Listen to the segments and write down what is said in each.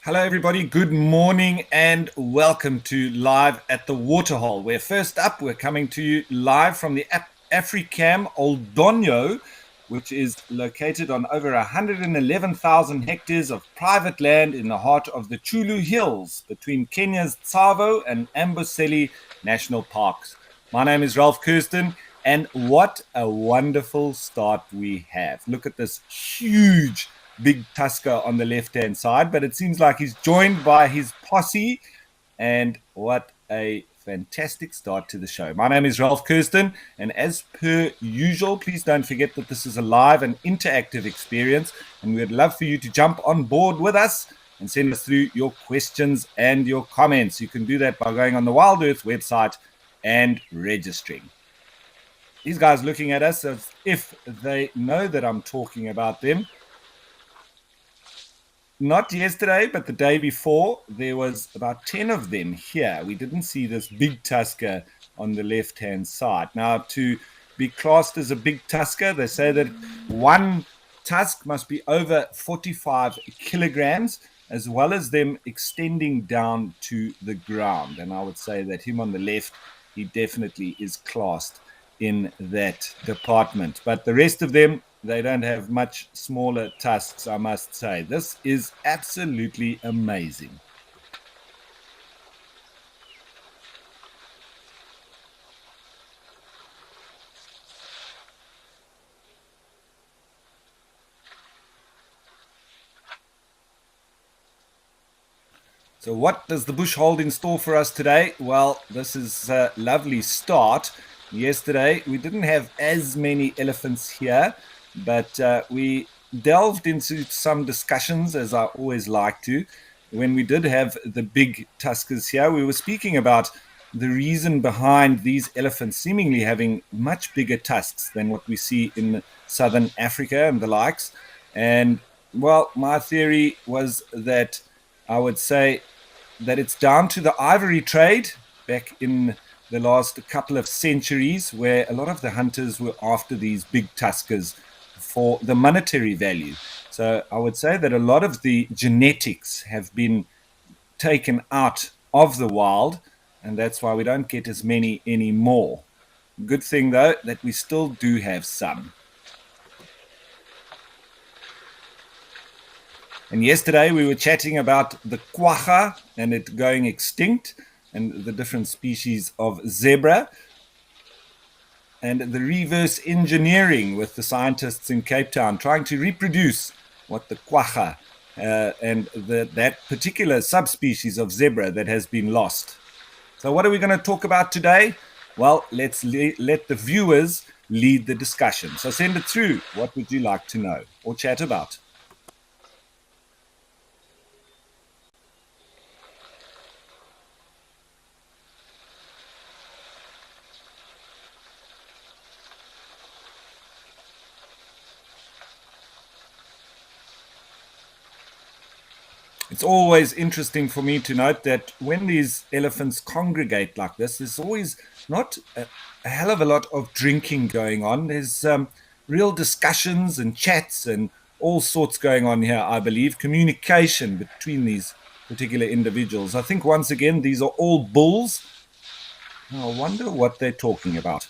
Hello, everybody. Good morning and welcome to Live at the Waterhole. Where first up, we're coming to you live from the Africam Old Donyo, which is located on over 111,000 hectares of private land in the heart of the Chulu Hills between Kenya's Tsavo and Amboseli National Parks. My name is Ralph Kirsten, and what a wonderful start we have. Look at this huge big Tusker on the left-hand side, but it seems like he's joined by his posse, and what a fantastic start to the show. My name is Ralph Kirsten, and as per usual, please don't forget that this is a live and interactive experience, and we'd love for you to jump on board with us and send us through your questions and your comments. You can do that by going on the WildEarth website and registering. These guys looking at us as if they know that I'm talking about them. Not yesterday, but the day before, there was about 10 of them here. We didn't see this big tusker on the left-hand side. Now, to be classed as a big tusker, they say that one tusk must be over 45 kilograms, as well as them extending down to the ground. And I would say that him on the left, he definitely is classed in that department. But the rest of them, they don't have much smaller tusks, I must say. This is absolutely amazing. So what does the bush hold in store for us today? Well, this is a lovely start. Yesterday, we didn't have as many elephants here, but we delved into some discussions, as I always like to. When we did have the big tuskers here, we were speaking about the reason behind these elephants seemingly having much bigger tusks than what we see in southern Africa and the likes. And, well, my theory was that I would say that it's down to the ivory trade back in the last couple of centuries, where a lot of the hunters were after these big tuskers for the monetary value. So I would say that a lot of the genetics have been taken out of the wild, and that's why we don't get as many anymore. Good thing, though, that we still do have some. And yesterday we were chatting about the quagga and it going extinct, and the different species of zebra, and the reverse engineering with the scientists in Cape Town trying to reproduce what the quagga and that particular subspecies of zebra that has been lost. So what are we going to talk about today? Well, let's let the viewers lead the discussion. So send it through. What would you like to know or chat about? It's always interesting for me to note that when these elephants congregate like this, there's always not a hell of a lot of drinking going on. There's real discussions and chats and all sorts going on here, I believe, communication between these particular individuals. I think, once again, these are all bulls. I wonder what they're talking about.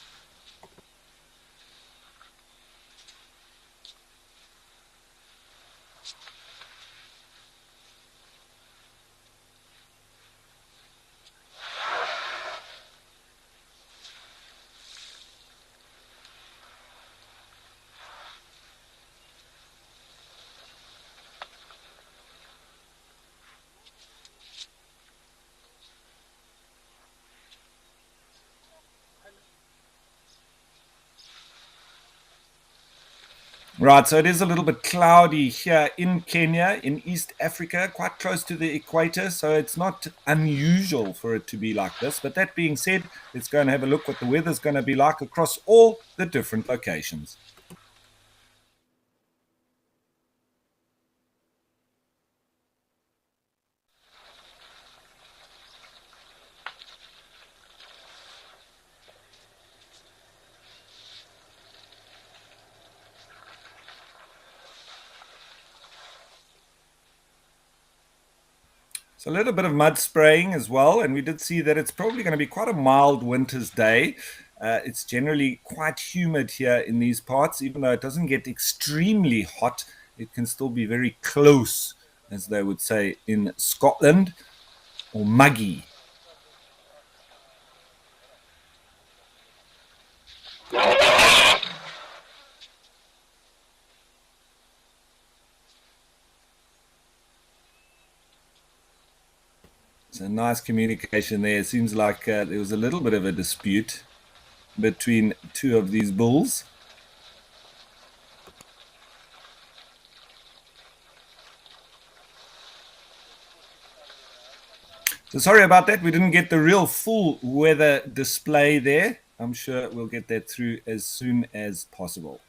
Right, so it is a little bit cloudy here in Kenya, in East Africa, quite close to the equator, so it's not unusual for it to be like this. But that being said, let's go and have a look what the weather's going to be like across all the different locations. So a little bit of mud spraying as well, and we did see that it's probably going to be quite a mild winter's day. It's generally quite humid here in these parts, even though it doesn't get extremely hot. It can still be very close, as they would say in Scotland, or muggy. So nice communication there. It seems like there was a little bit of a dispute between two of these bulls. So sorry about that. We didn't get the real full weather display there. I'm sure we'll get that through as soon as possible.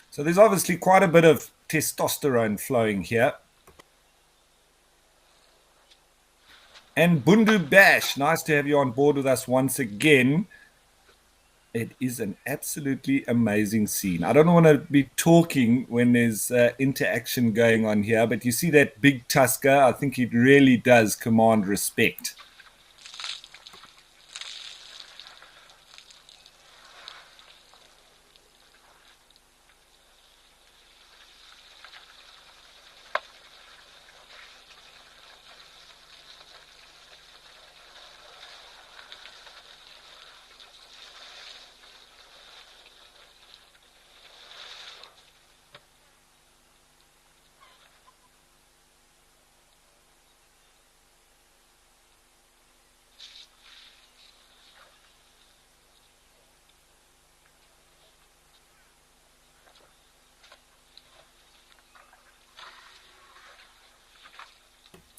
So there's obviously quite a bit of testosterone flowing here. And Bundu Bash, nice to have you on board with us once again. It is an absolutely amazing scene. I don't want to be talking when there's interaction going on here, but you see that big tusker? I think it really does command respect.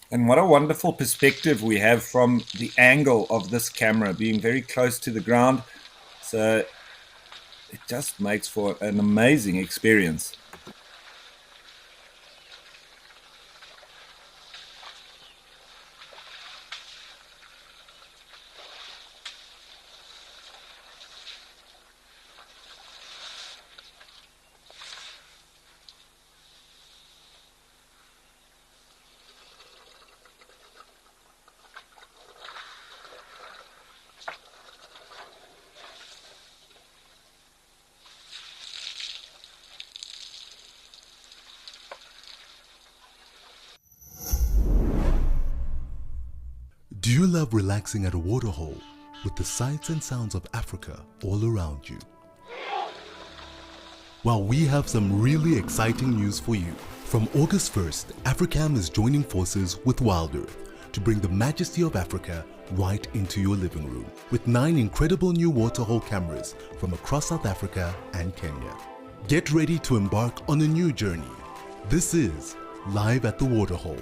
And what a wonderful perspective we have from the angle of this camera, being very close to the ground. So it just makes for an amazing experience. Do you love relaxing at a waterhole with the sights and sounds of Africa all around you? Well, we have some really exciting news for you. From August 1st, Africam is joining forces with WildEarth to bring the majesty of Africa right into your living room with 9 incredible new waterhole cameras from across South Africa and Kenya. Get ready to embark on a new journey. This is Live at the Waterhole.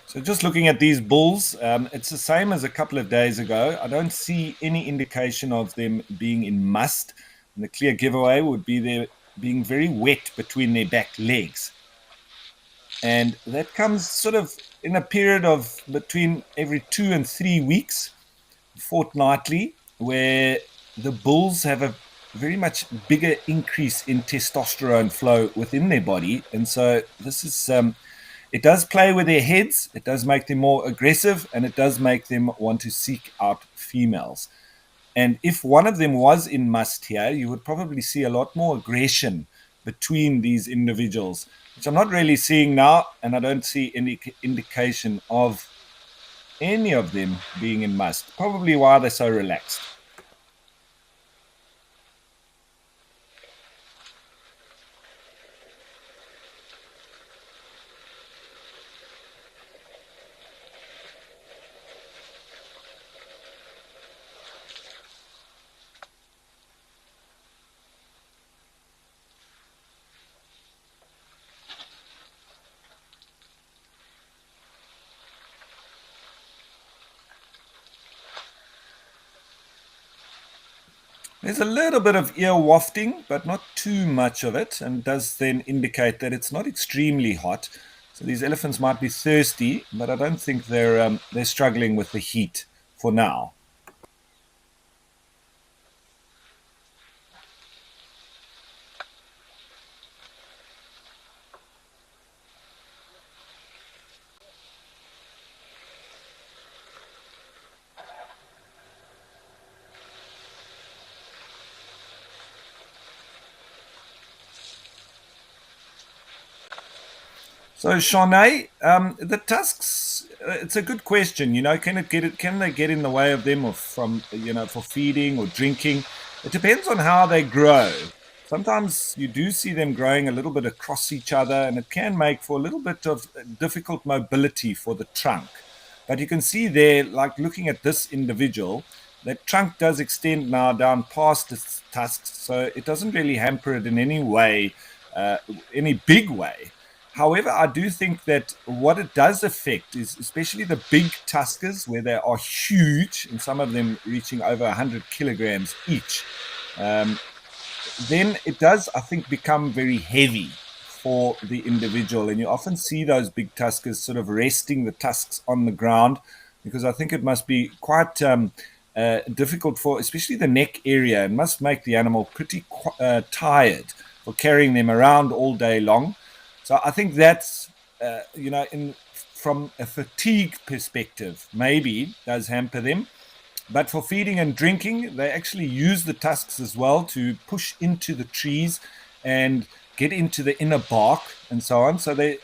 So just looking at these bulls, it's the same as a couple of days ago. I don't see any indication of them being in must. And the clear giveaway would be there being very wet between their back legs. And that comes sort of in a period of between every 2 and 3 weeks, fortnightly, where the bulls have a very much bigger increase in testosterone flow within their body. And so this is it does play with their heads, it does make them more aggressive, and it does make them want to seek out females. And if one of them was in must here, you would probably see a lot more aggression between these individuals, which I'm not really seeing now, and I don't see any indication of any of them being in must. Probably why they're so relaxed. There's a little bit of ear wafting, but not too much of it, and does then indicate that it's not extremely hot. So these elephants might be thirsty, but I don't think they're struggling with the heat for now. So, Shanae, the tusks, it's a good question. Can they get in the way of them or from, for feeding or drinking? It depends on how they grow. Sometimes you do see them growing a little bit across each other, and it can make for a little bit of difficult mobility for the trunk. But you can see there, like looking at this individual, that trunk does extend now down past its tusks, so it doesn't really hamper it in any way, any big way. However, I do think that what it does affect is especially the big tuskers, where they are huge, and some of them reaching over 100 kilograms each. Um, then it does, I think, become very heavy for the individual. And you often see those big tuskers sort of resting the tusks on the ground, because I think it must be quite difficult for, especially the neck area. It must make the animal pretty tired for carrying them around all day long. So I think that's, in from a fatigue perspective, maybe does hamper them. But for feeding and drinking, they actually use the tusks as well to push into the trees and get into the inner bark and so on. So they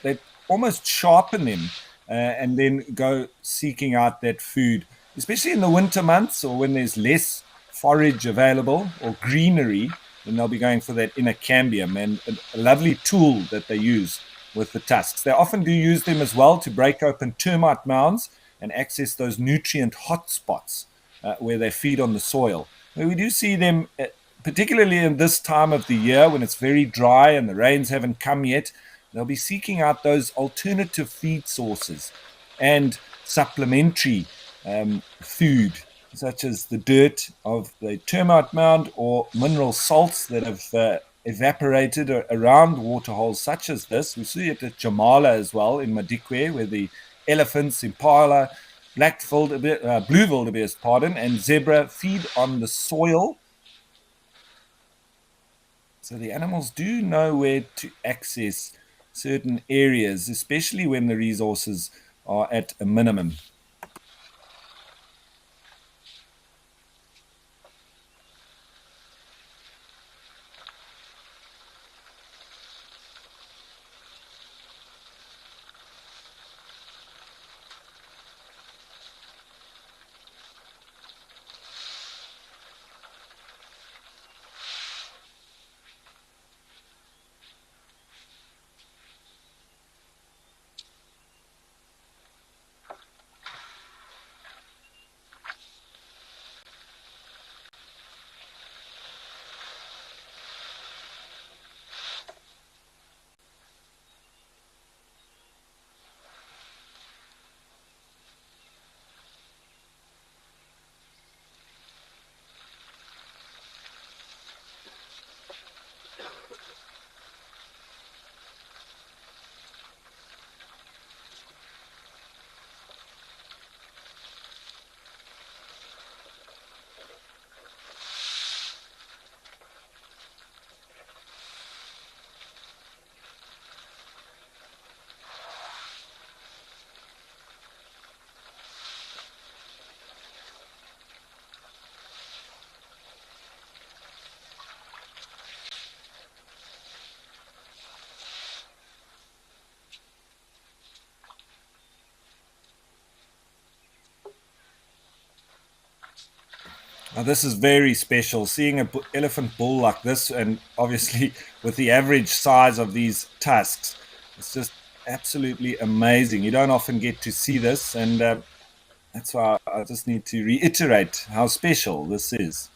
almost sharpen them and then go seeking out that food, especially in the winter months or when there's less forage available or greenery. Then they'll be going for that inner cambium, and a lovely tool that they use with the tusks. They often do use them as well to break open termite mounds and access those nutrient hotspots where they feed on the soil. And we do see them, particularly in this time of the year when it's very dry and the rains haven't come yet. They'll be seeking out those alternative feed sources and supplementary food, such as the dirt of the termite mound or mineral salts that have evaporated around waterholes such as this. We see it at Jamala as well in Madikwe, where the elephants, impala, blue wildebeest, and zebra feed on the soil. So the animals do know where to access certain areas, especially when the resources are at a minimum. Now, this is very special. Seeing an elephant bull like this, and obviously with the average size of these tusks, it's just absolutely amazing. You don't often get to see this, and that's why I just need to reiterate how special this is.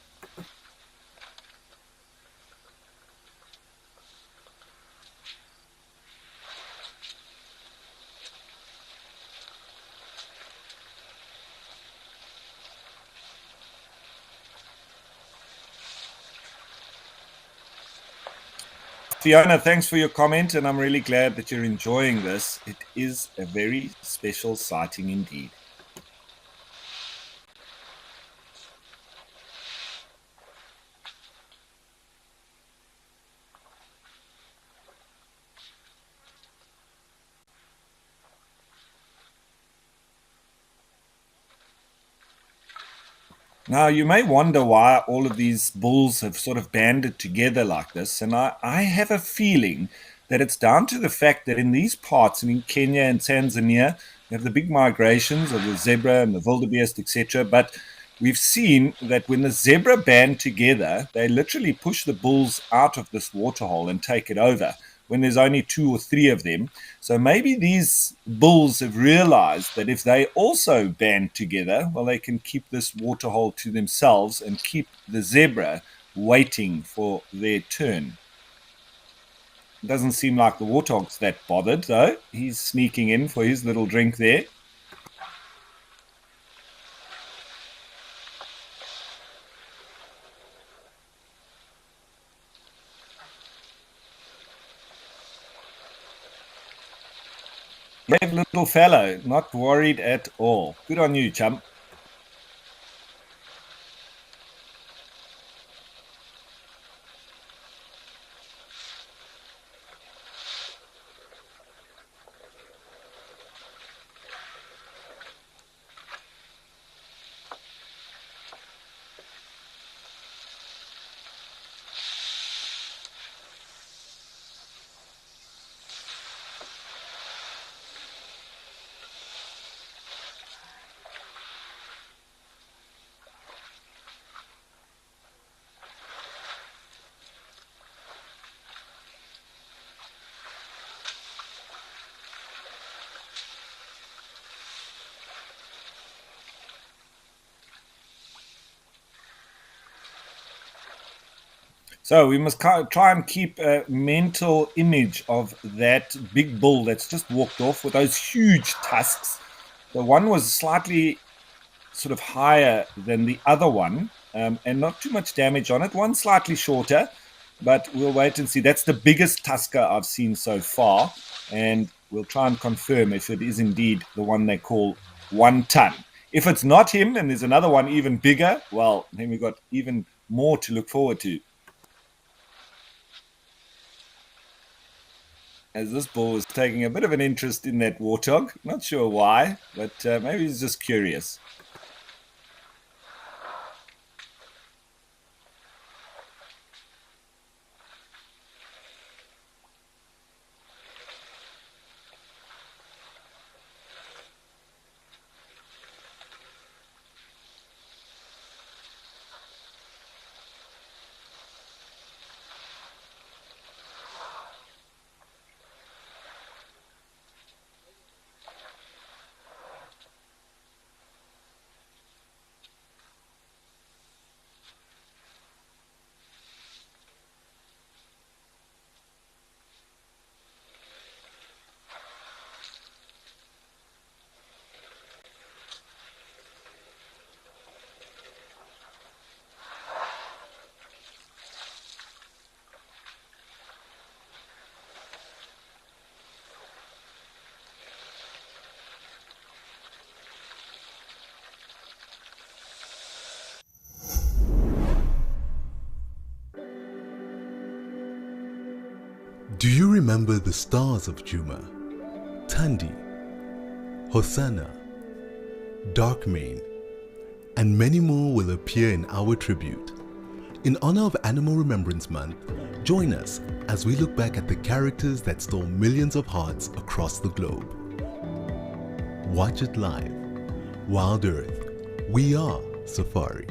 Fiona, thanks for your comment, and I'm really glad that you're enjoying this. It is a very special sighting indeed. Now, you may wonder why all of these bulls have sort of banded together like this, and I have a feeling that it's down to the fact that in these parts, and in Kenya and Tanzania, you have the big migrations of the zebra and the wildebeest, etc. But we've seen that when the zebra band together, they literally push the bulls out of this waterhole and take it over when there's only two or three of them. So maybe these bulls have realized that if they also band together, well, they can keep this waterhole to themselves and keep the zebra waiting for their turn. It doesn't seem like the warthog's that bothered, though. He's sneaking in for his little drink there. Brave little fellow, not worried at all. Good on you, chum. So we must try and keep a mental image of that big bull that's just walked off with those huge tusks. The one was slightly sort of higher than the other one, and not too much damage on it. One slightly shorter, but we'll wait and see. That's the biggest tusker I've seen so far, and we'll try and confirm if it is indeed the one they call 1 ton. If it's not him and there's another one even bigger, well, then we've got even more to look forward to. As this bull is taking a bit of an interest in that warthog. Not sure why, but maybe he's just curious. Do you remember the stars of Juma? Tandy, Hosanna, Darkmane, and many more will appear in our tribute. In honor of Animal Remembrance Month, join us as we look back at the characters that stole millions of hearts across the globe. Watch it live. WildEarth. We are Safari.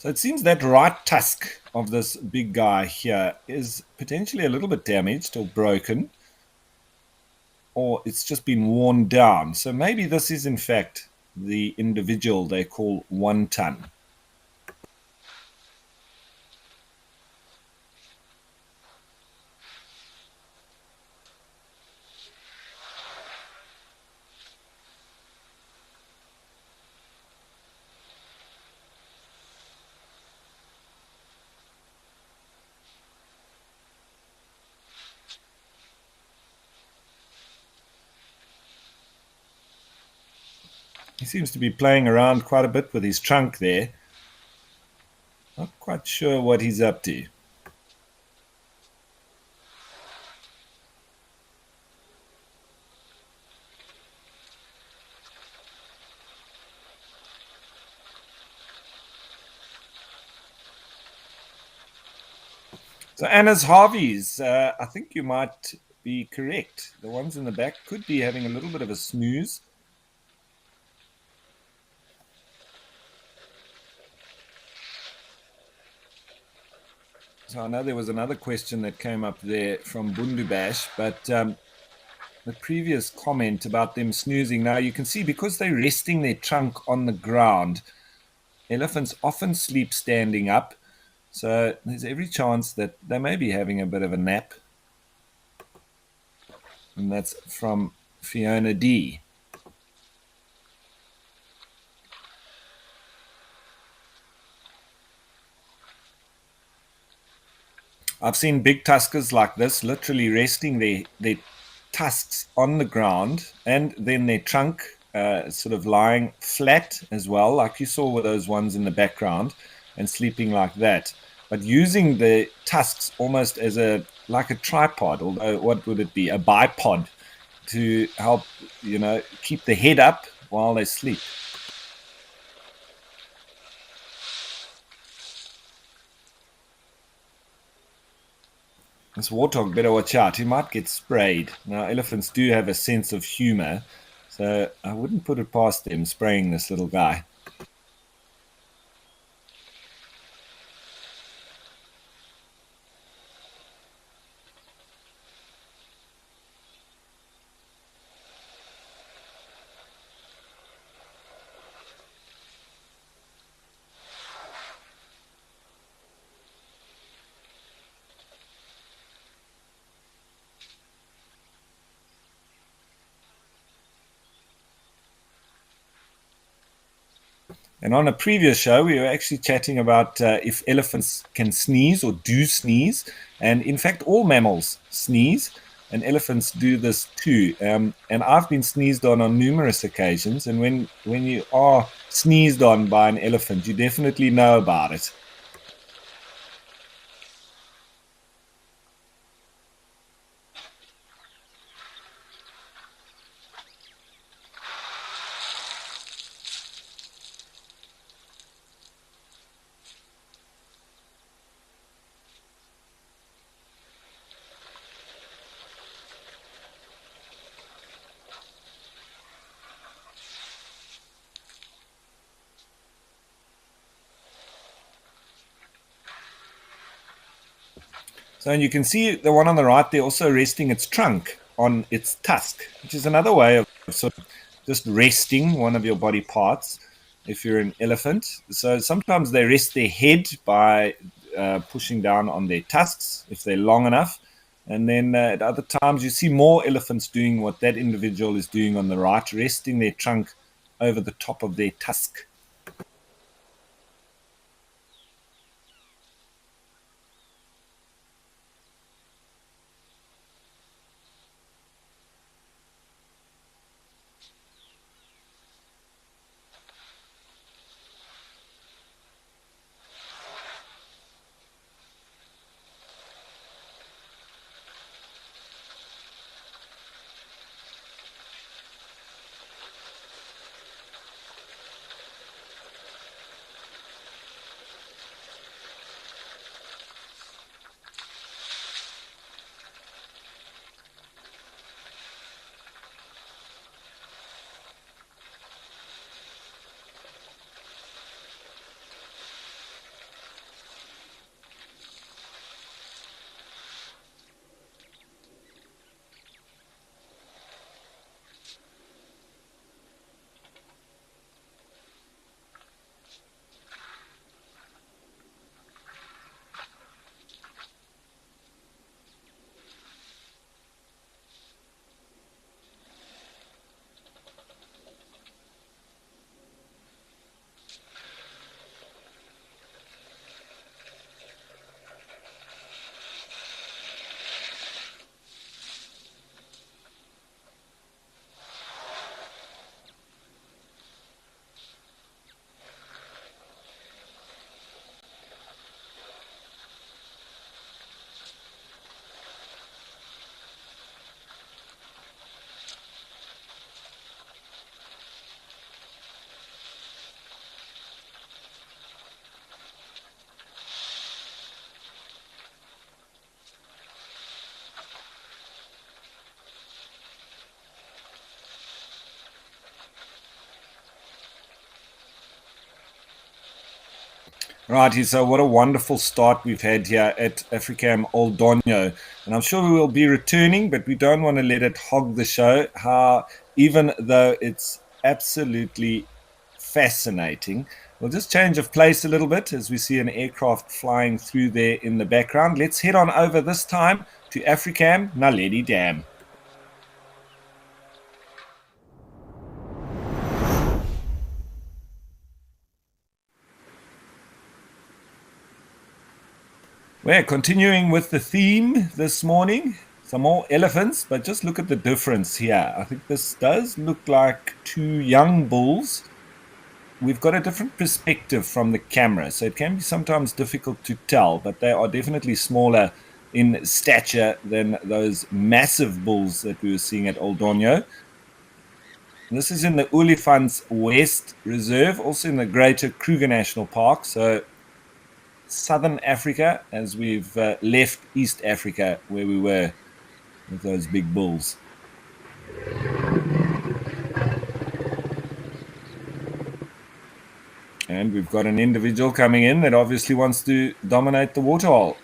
So it seems that right tusk of this big guy here is potentially a little bit damaged or broken, or it's just been worn down. So maybe this is in fact the individual they call 1 ton. He seems to be playing around quite a bit with his trunk there. Not quite sure what he's up to. So Anna's Harveys, I think you might be correct. The ones in the back could be having a little bit of a snooze. So I know there was another question that came up there from Bundubash, but the previous comment about them snoozing, now you can see because they're resting their trunk on the ground, elephants often sleep standing up. So there's every chance that they may be having a bit of a nap. And that's from Fiona D. I've seen big tuskers like this literally resting their tusks on the ground and then their trunk sort of lying flat as well, like you saw with those ones in the background, and sleeping like that. But using the tusks almost as like a tripod, although what would it be? A bipod to help, keep the head up while they sleep. This warthog better watch out. He might get sprayed. Now, elephants do have a sense of humor, so I wouldn't put it past them spraying this little guy. And on a previous show, we were actually chatting about if elephants can sneeze or do sneeze. And in fact, all mammals sneeze, and elephants do this too. And I've been sneezed on numerous occasions. And when you are sneezed on by an elephant, you definitely know about it. So, and you can see the one on the right there also resting its trunk on its tusk, which is another way of sort of just resting one of your body parts if you're an elephant. So sometimes they rest their head by pushing down on their tusks if they're long enough. And then at other times, you see more elephants doing what that individual is doing on the right, resting their trunk over the top of their tusk. Righty, so what a wonderful start we've had here at Africam Old Donyo. And I'm sure we will be returning, but we don't want to let it hog the show. How, even though it's absolutely fascinating, we'll just change of place a little bit as we see an aircraft flying through there in the background. Let's head on over this time to Africam Naledi Dam. We're continuing with the theme this morning. Some more elephants, but just look at the difference here. I think this does look like two young bulls. We've got a different perspective from the camera, so it can be sometimes difficult to tell, but they are definitely smaller in stature than those massive bulls that we were seeing at Old Donyo. This is in the Olifants West Reserve, also in the Greater Kruger National Park. So Southern Africa, as we've left East Africa where we were with those big bulls. And we've got an individual coming in that obviously wants to dominate the waterhole.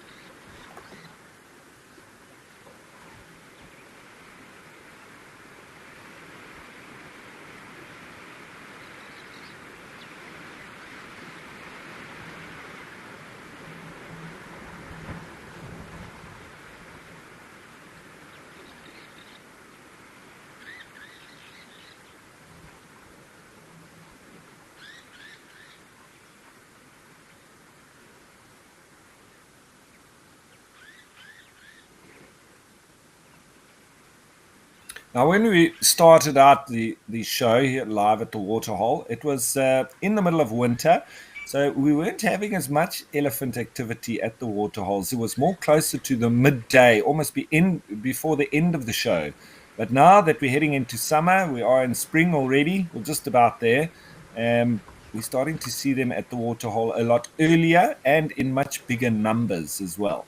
Now, when we started out the show here live at the Waterhole, it was in the middle of winter, so we weren't having as much elephant activity at the Waterholes. It was more closer to the midday, almost before the end of the show. But now that we're heading into summer, we are in spring already, we're just about there. We're starting to see them at the Waterhole a lot earlier and in much bigger numbers as well.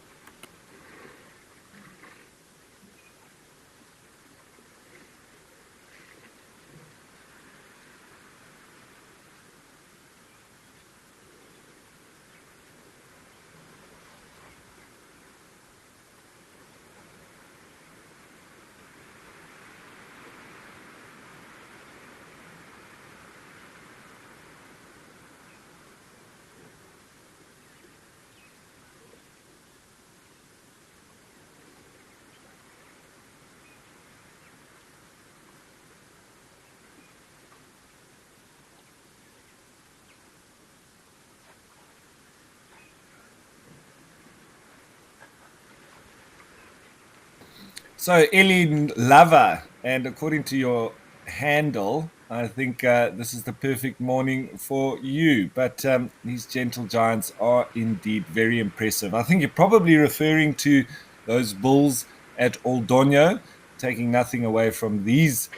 So, Eileen Lover, and according to your handle, I think this is the perfect morning for you. But these gentle giants are indeed very impressive. I think you're probably referring to those bulls at Old Donyo, taking nothing away from these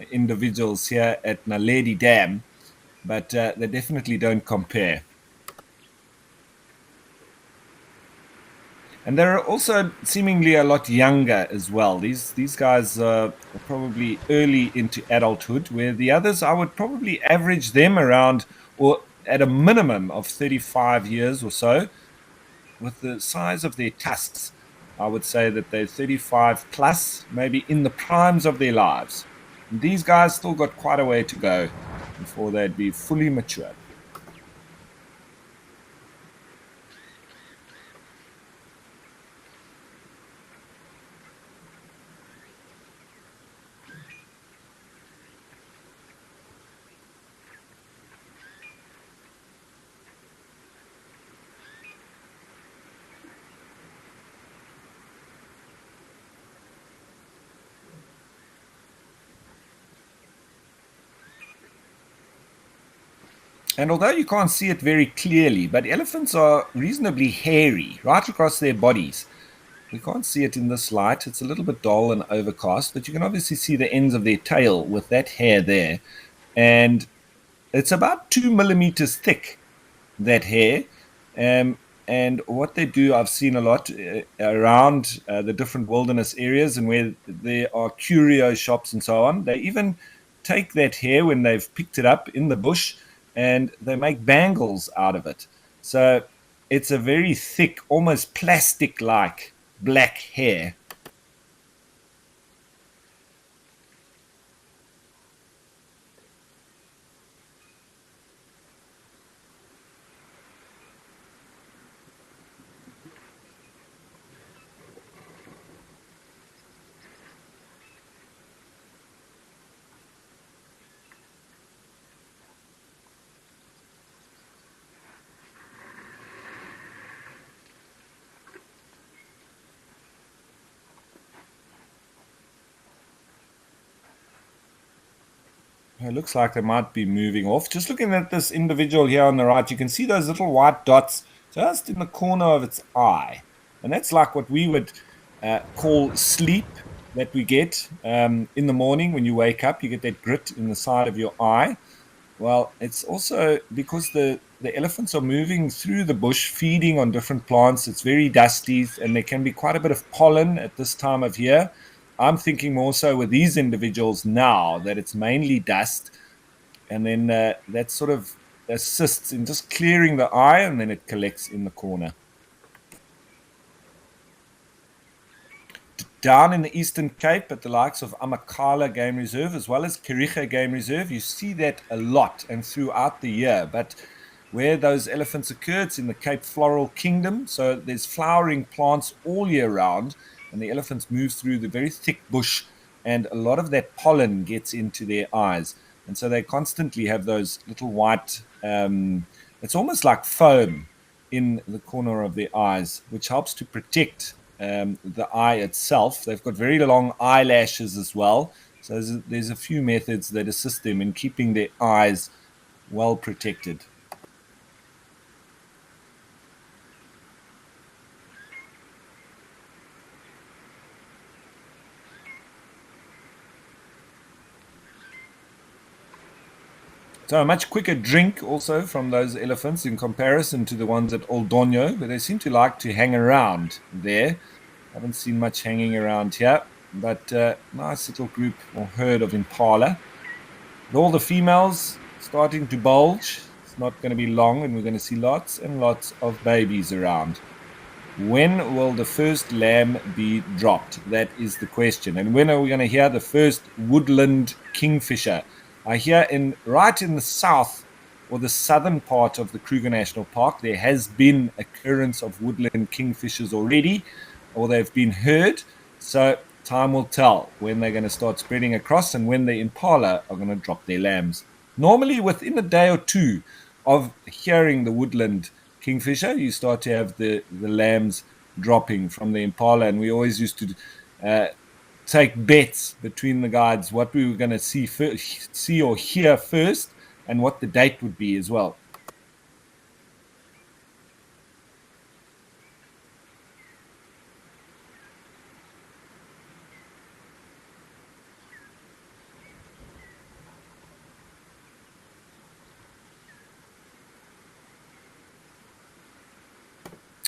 individuals here at Naledi Dam, but they definitely don't compare. And they're also seemingly a lot younger as well. These guys are probably early into adulthood, where the others, I would probably average them around, or at a minimum of 35 years or so. With the size of their tusks, I would say that they're 35 plus, maybe in the primes of their lives. And these guys still got quite a way to go before they'd be fully mature. And although you can't see it very clearly, but elephants are reasonably hairy right across their bodies. We can't see it in this light. It's a little bit dull and overcast, but you can obviously see the ends of their tail with that hair there. And it's about 2 millimeters thick, that hair. And what they do, I've seen a lot around the different wilderness areas and where there are curio shops and so on. They even take that hair when they've picked it up in the bush and they make bangles out of it. So it's a very thick, almost plastic like black hair. It looks like they might be moving off. Just looking at this individual here on the right, you can see those little white dots just in the corner of its eye. And that's like what we would call sleep that we get in the morning when you wake up. You get that grit in the side of your eye. Well, it's also because the elephants are moving through the bush, feeding on different plants. It's very dusty, and there can be quite a bit of pollen at this time of year. I'm thinking more so with these individuals now that it's mainly dust, and then that sort of assists in just clearing the eye, and then it collects in the corner. Down in the Eastern Cape at the likes of Amakhala Game Reserve as well as Kericha Game Reserve, you see that a lot and throughout the year. But where those elephants occur, it's in the Cape Floral Kingdom. So there's flowering plants all year round, and the elephants move through the very thick bush, and a lot of that pollen gets into their eyes. And so they constantly have those little white, it's almost like foam in the corner of their eyes, which helps to protect the eye itself. They've got very long eyelashes as well. So there's a few methods that assist them in keeping their eyes well protected. So a much quicker drink also from those elephants in comparison to the ones at Old Donyo, but they seem to like to hang around there. Haven't seen much hanging around here, but nice little group or herd of impala. With all the females starting to bulge, it's not going to be long, and we're going to see lots and lots of babies around. When will the first lamb be dropped? That is the question. And when are we going to hear the first woodland kingfisher? I hear right in the south or the southern part of the Kruger National Park, there has been occurrence of woodland kingfishers already, or they've been heard. So time will tell when they're going to start spreading across and when the impala are going to drop their lambs. Normally within a day or two of hearing the woodland kingfisher, you start to have the lambs dropping from the impala, and we always used to take bets between the guides what we were going to see or hear first, and what the date would be as well.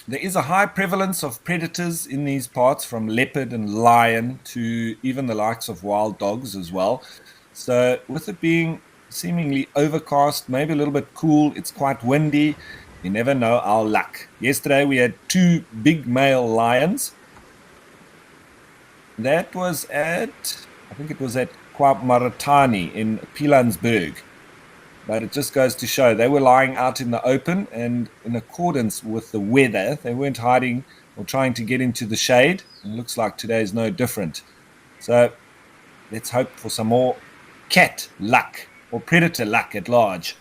There is a high prevalence of predators in these parts, from leopard and lion to even the likes of wild dogs as well. So with it being seemingly overcast, maybe a little bit cool, it's quite windy, you never know our luck. Yesterday we had two big male lions. That was I think it was at KwaMaratani in Pilansberg. But it just goes to show they were lying out in the open, and in accordance with the weather, they weren't hiding or trying to get into the shade. It looks like today is no different. So let's hope for some more cat luck or predator luck at large.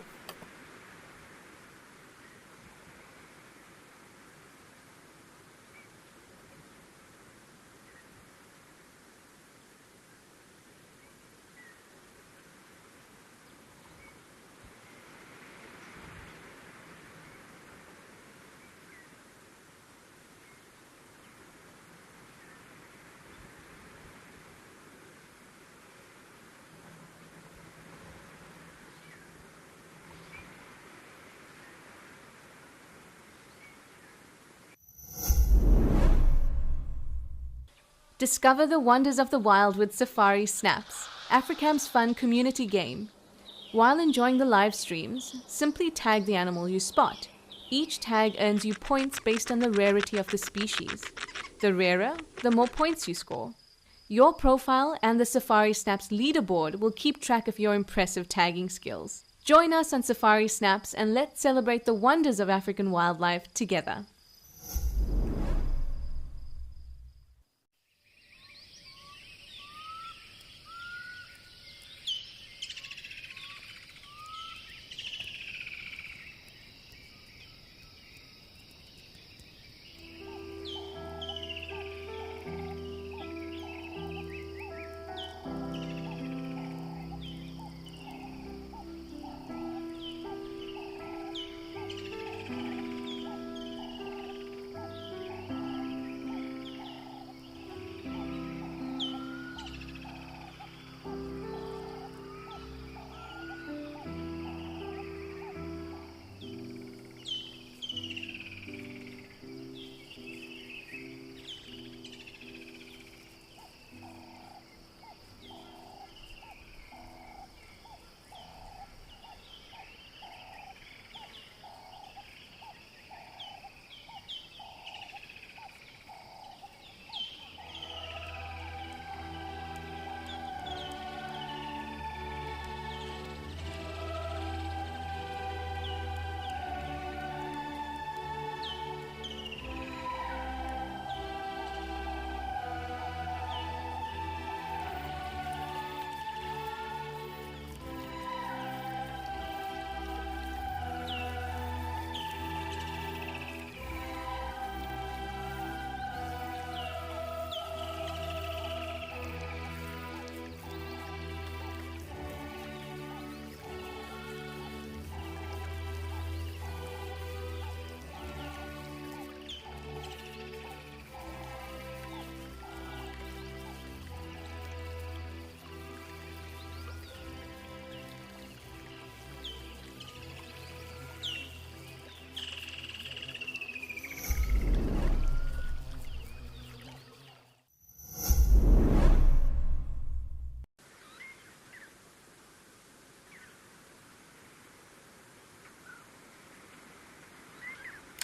Discover the wonders of the wild with Safari Snaps, Africam's fun community game. While enjoying the live streams, simply tag the animal you spot. Each tag earns you points based on the rarity of the species. The rarer, the more points you score. Your profile and the Safari Snaps leaderboard will keep track of your impressive tagging skills. Join us on Safari Snaps and let's celebrate the wonders of African wildlife together.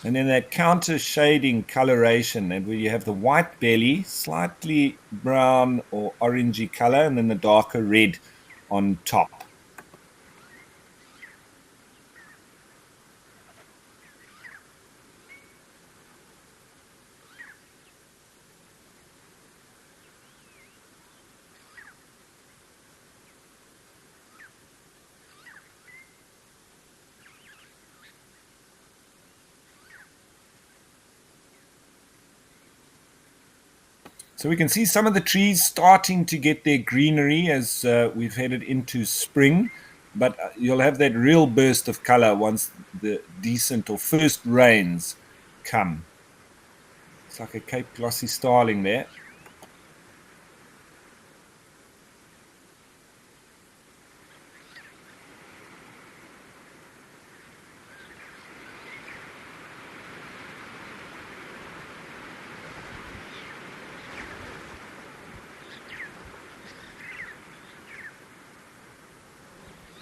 And then that counter shading coloration, and where you have the white belly, slightly brown or orangey color, and then the darker red on top. So we can see some of the trees starting to get their greenery as we've headed into spring, but you'll have that real burst of color once the decent or first rains come. It's like a Cape glossy starling there.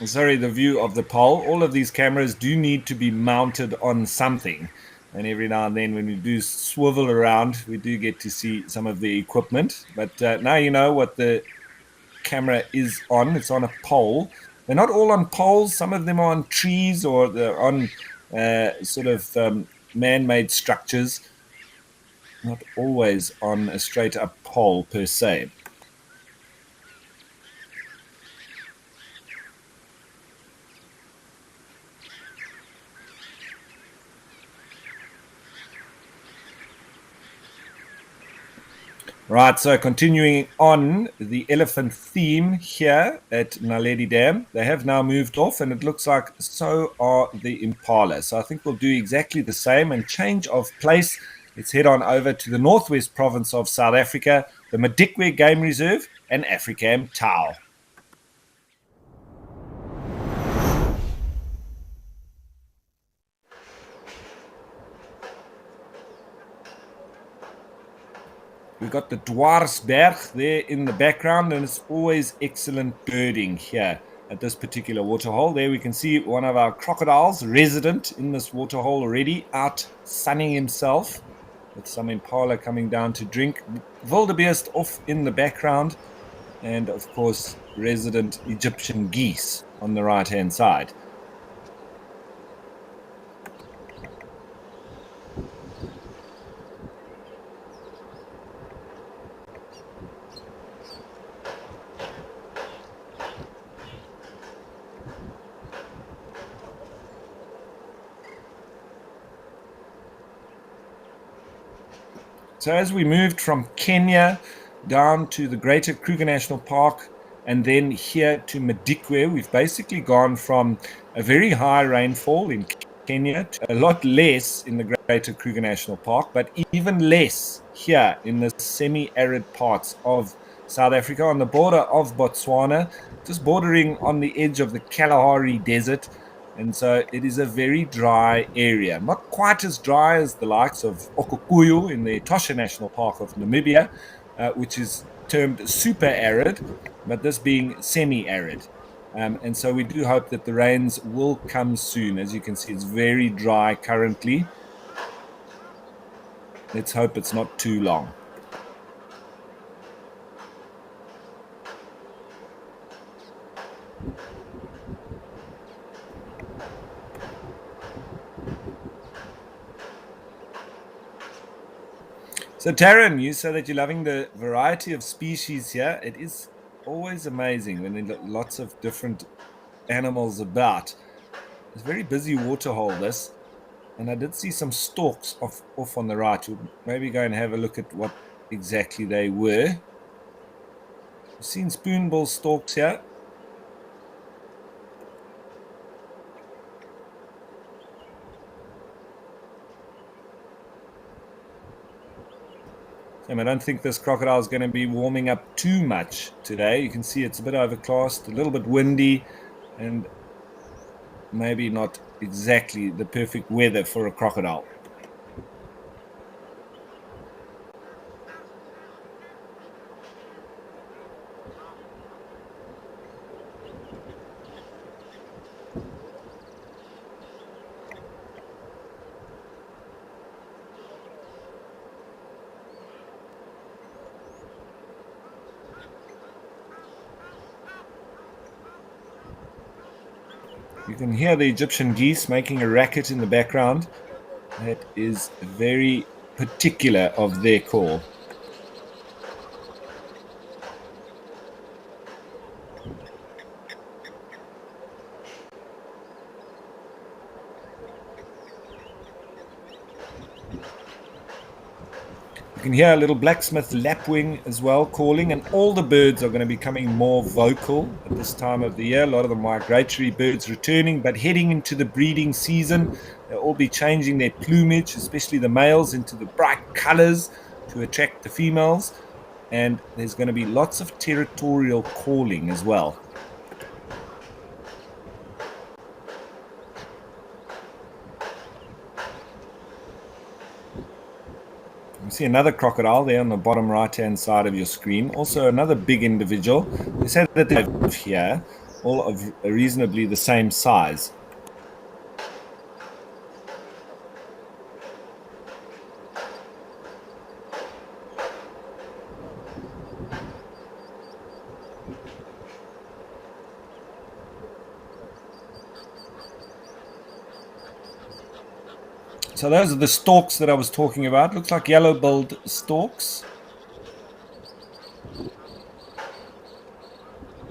Sorry, the view of the pole. All of these cameras do need to be mounted on something. And every now and then when we do swivel around, we do get to see some of the equipment. But now you know what the camera is on. It's on a pole. They're not all on poles. Some of them are on trees or they're on sort of man-made structures. Not always on a straight up pole per se. Right, so continuing on the elephant theme here at Naledi Dam, they have now moved off and it looks like so are the impala. So I think we'll do exactly the same and change of place. Let's head on over to the northwest province of South Africa, the Madikwe Game Reserve and Africam Tau. We've got the Dwarsberg there in the background, and it's always excellent birding here at this particular waterhole. There we can see one of our crocodiles resident in this waterhole already, out sunning himself with some impala coming down to drink. Wildebeest off in the background, and of course resident Egyptian geese on the right hand side. So as we moved from Kenya down to the Greater Kruger National Park and then here to Madikwe, we've basically gone from a very high rainfall in Kenya to a lot less in the Greater Kruger National Park, but even less here in the semi-arid parts of South Africa on the border of Botswana, just bordering on the edge of the Kalahari Desert. And so it is a very dry area, not quite as dry as the likes of Okukuyu in the Etosha National Park of Namibia, which is termed super arid, but this being semi-arid. And so we do hope that the rains will come soon. As you can see, it's very dry currently. Let's hope it's not too long. So Taryn, you say that you're loving the variety of species here. It is always amazing when there are lots of different animals about. It's a very busy waterhole, this. And I did see some storks off on the right. We'll maybe go and have a look at what exactly they were. We've seen spoonbill storks here. And I don't think this crocodile is going to be warming up too much today. You can see it's a bit overcast, a little bit windy, and maybe not exactly the perfect weather for a crocodile. You can hear the Egyptian geese making a racket in the background. That is very particular of their call. You can hear a little blacksmith lapwing as well calling, and all the birds are going to be becoming more vocal at this time of the year. A lot of the migratory birds returning, but heading into the breeding season. They'll all be changing their plumage, especially the males, into the bright colors to attract the females. And there's going to be lots of territorial calling as well. You see another crocodile there on the bottom right-hand side of your screen. Also another big individual. They say that they live here, all of reasonably the same size. So those are the storks that I was talking about. Looks like yellow-billed storks.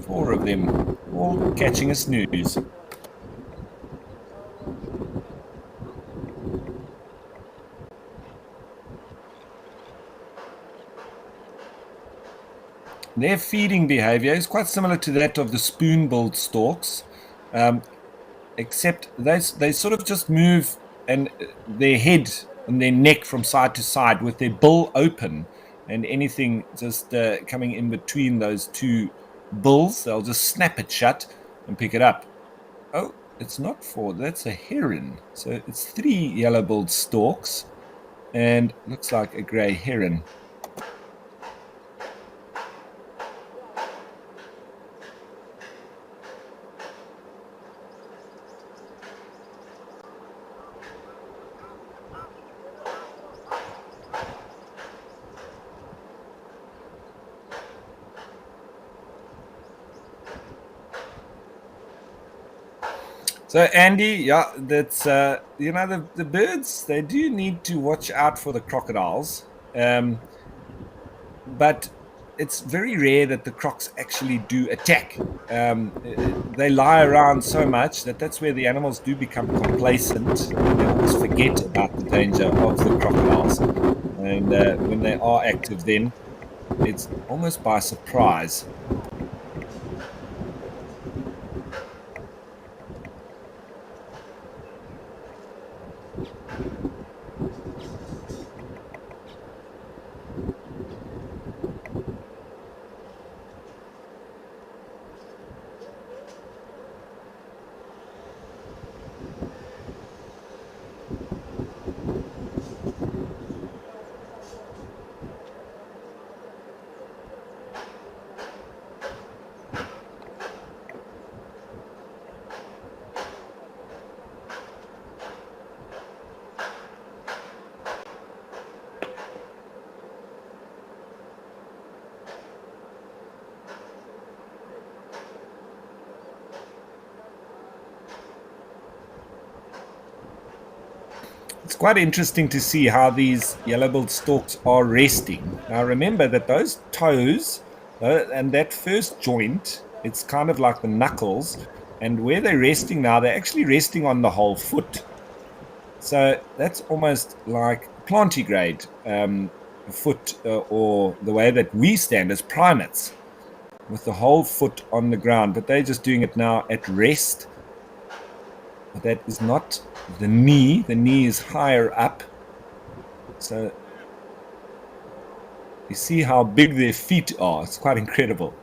4 of them, all catching a snooze. Their feeding behavior is quite similar to that of the spoon-billed storks, except they sort of just move and their head and their neck from side to side with their bill open, and anything just coming in between those two bills, they'll just snap it shut and pick it up. Oh, it's not 4, that's a heron. So it's 3 yellow-billed storks and looks like a grey heron. So Andy, yeah, that's the birds, they do need to watch out for the crocodiles, but it's very rare that the crocs actually do attack. They lie around so much that that's where the animals do become complacent and they almost forget about the danger of the crocodiles. And when they are active, then it's almost by surprise. It's quite interesting to see how these yellow-billed storks are resting. Now, remember that those toes and that first joint, it's kind of like the knuckles, and where they're resting now, they're actually resting on the whole foot. So that's almost like plantigrade foot, or the way that we stand as primates, with the whole foot on the ground. But they're just doing it now at rest. But that is not the knee. The knee is higher up. So you see how big their feet are. It's quite incredible.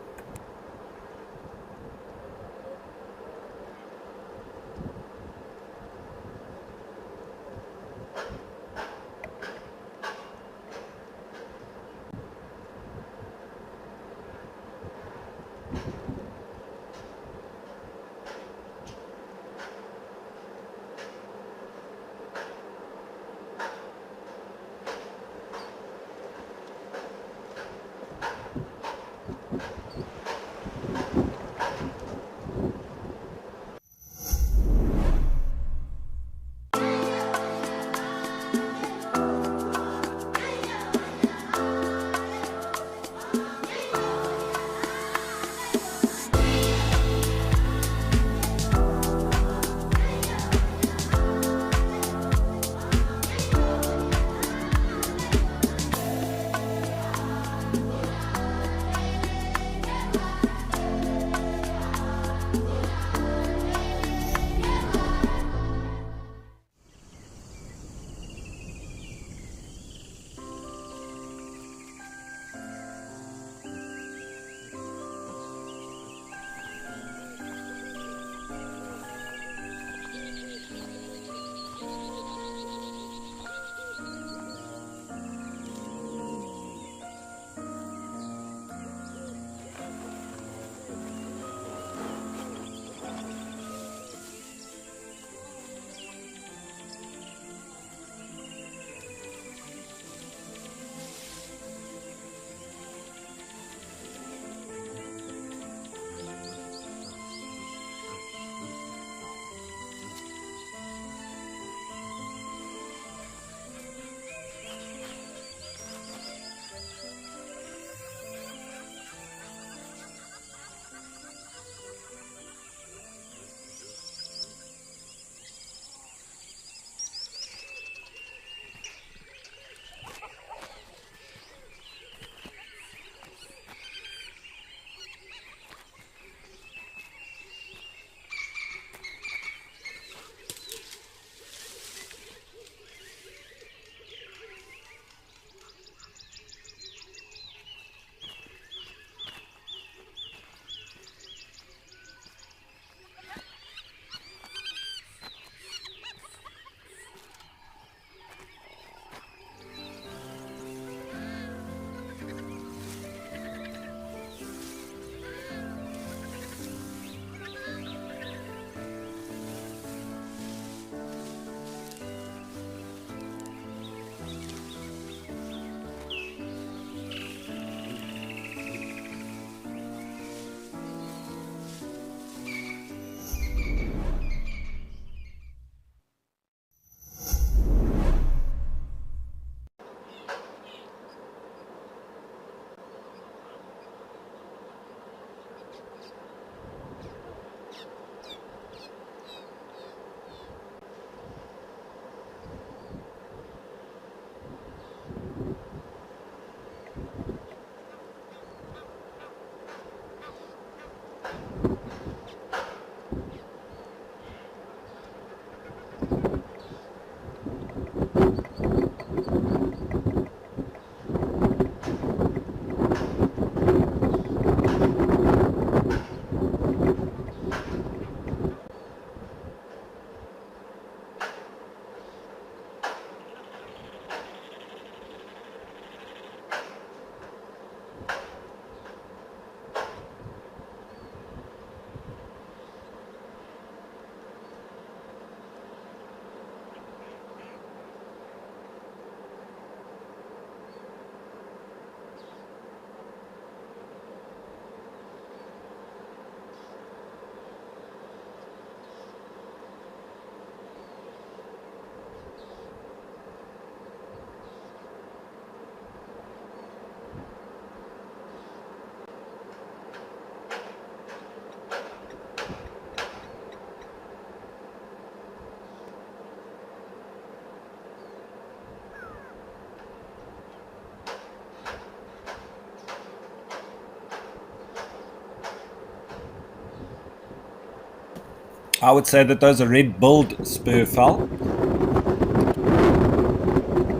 I would say that those are red-billed spurfowl.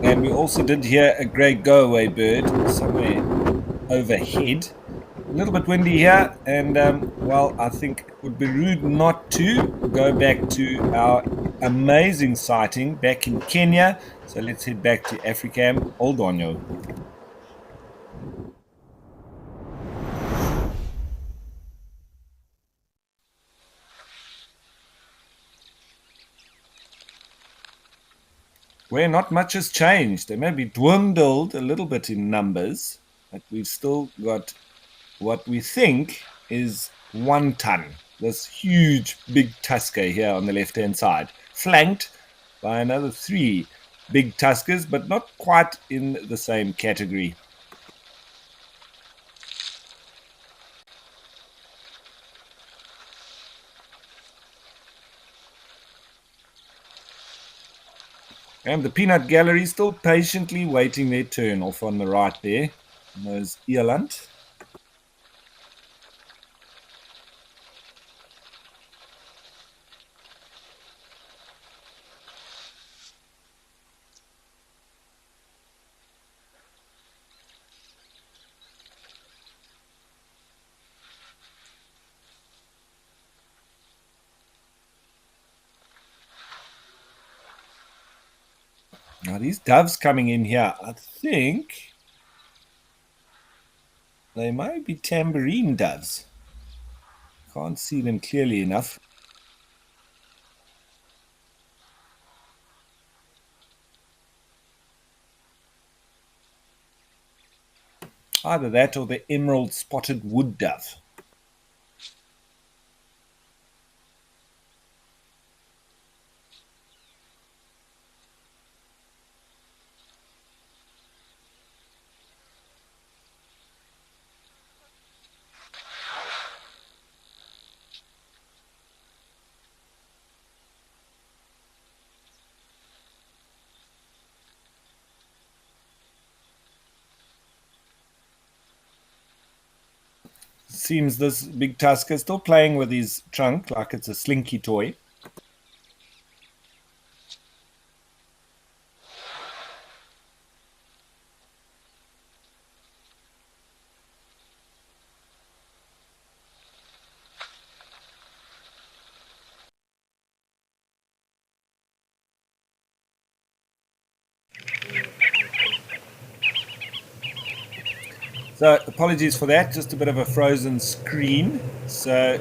And we also did hear a grey go-away bird somewhere overhead. A little bit windy here, and well, I think it would be rude not to go back to our amazing sighting back in Kenya. So let's head back to Africam Old Onyo. Where not much has changed. They maybe dwindled a little bit in numbers, but we've still got what we think is 1 ton. This huge big tusker here on the left-hand side, flanked by another 3 big tuskers, but not quite in the same category. And the peanut gallery still patiently waiting their turn off on the right there. And those eland. Now these doves coming in here, I think they might be tambourine doves. Can't see them clearly enough. Either that or the emerald spotted wood dove. Seems this big tusker is still playing with his trunk like it's a slinky toy. So apologies for that, just a bit of a frozen screen. So,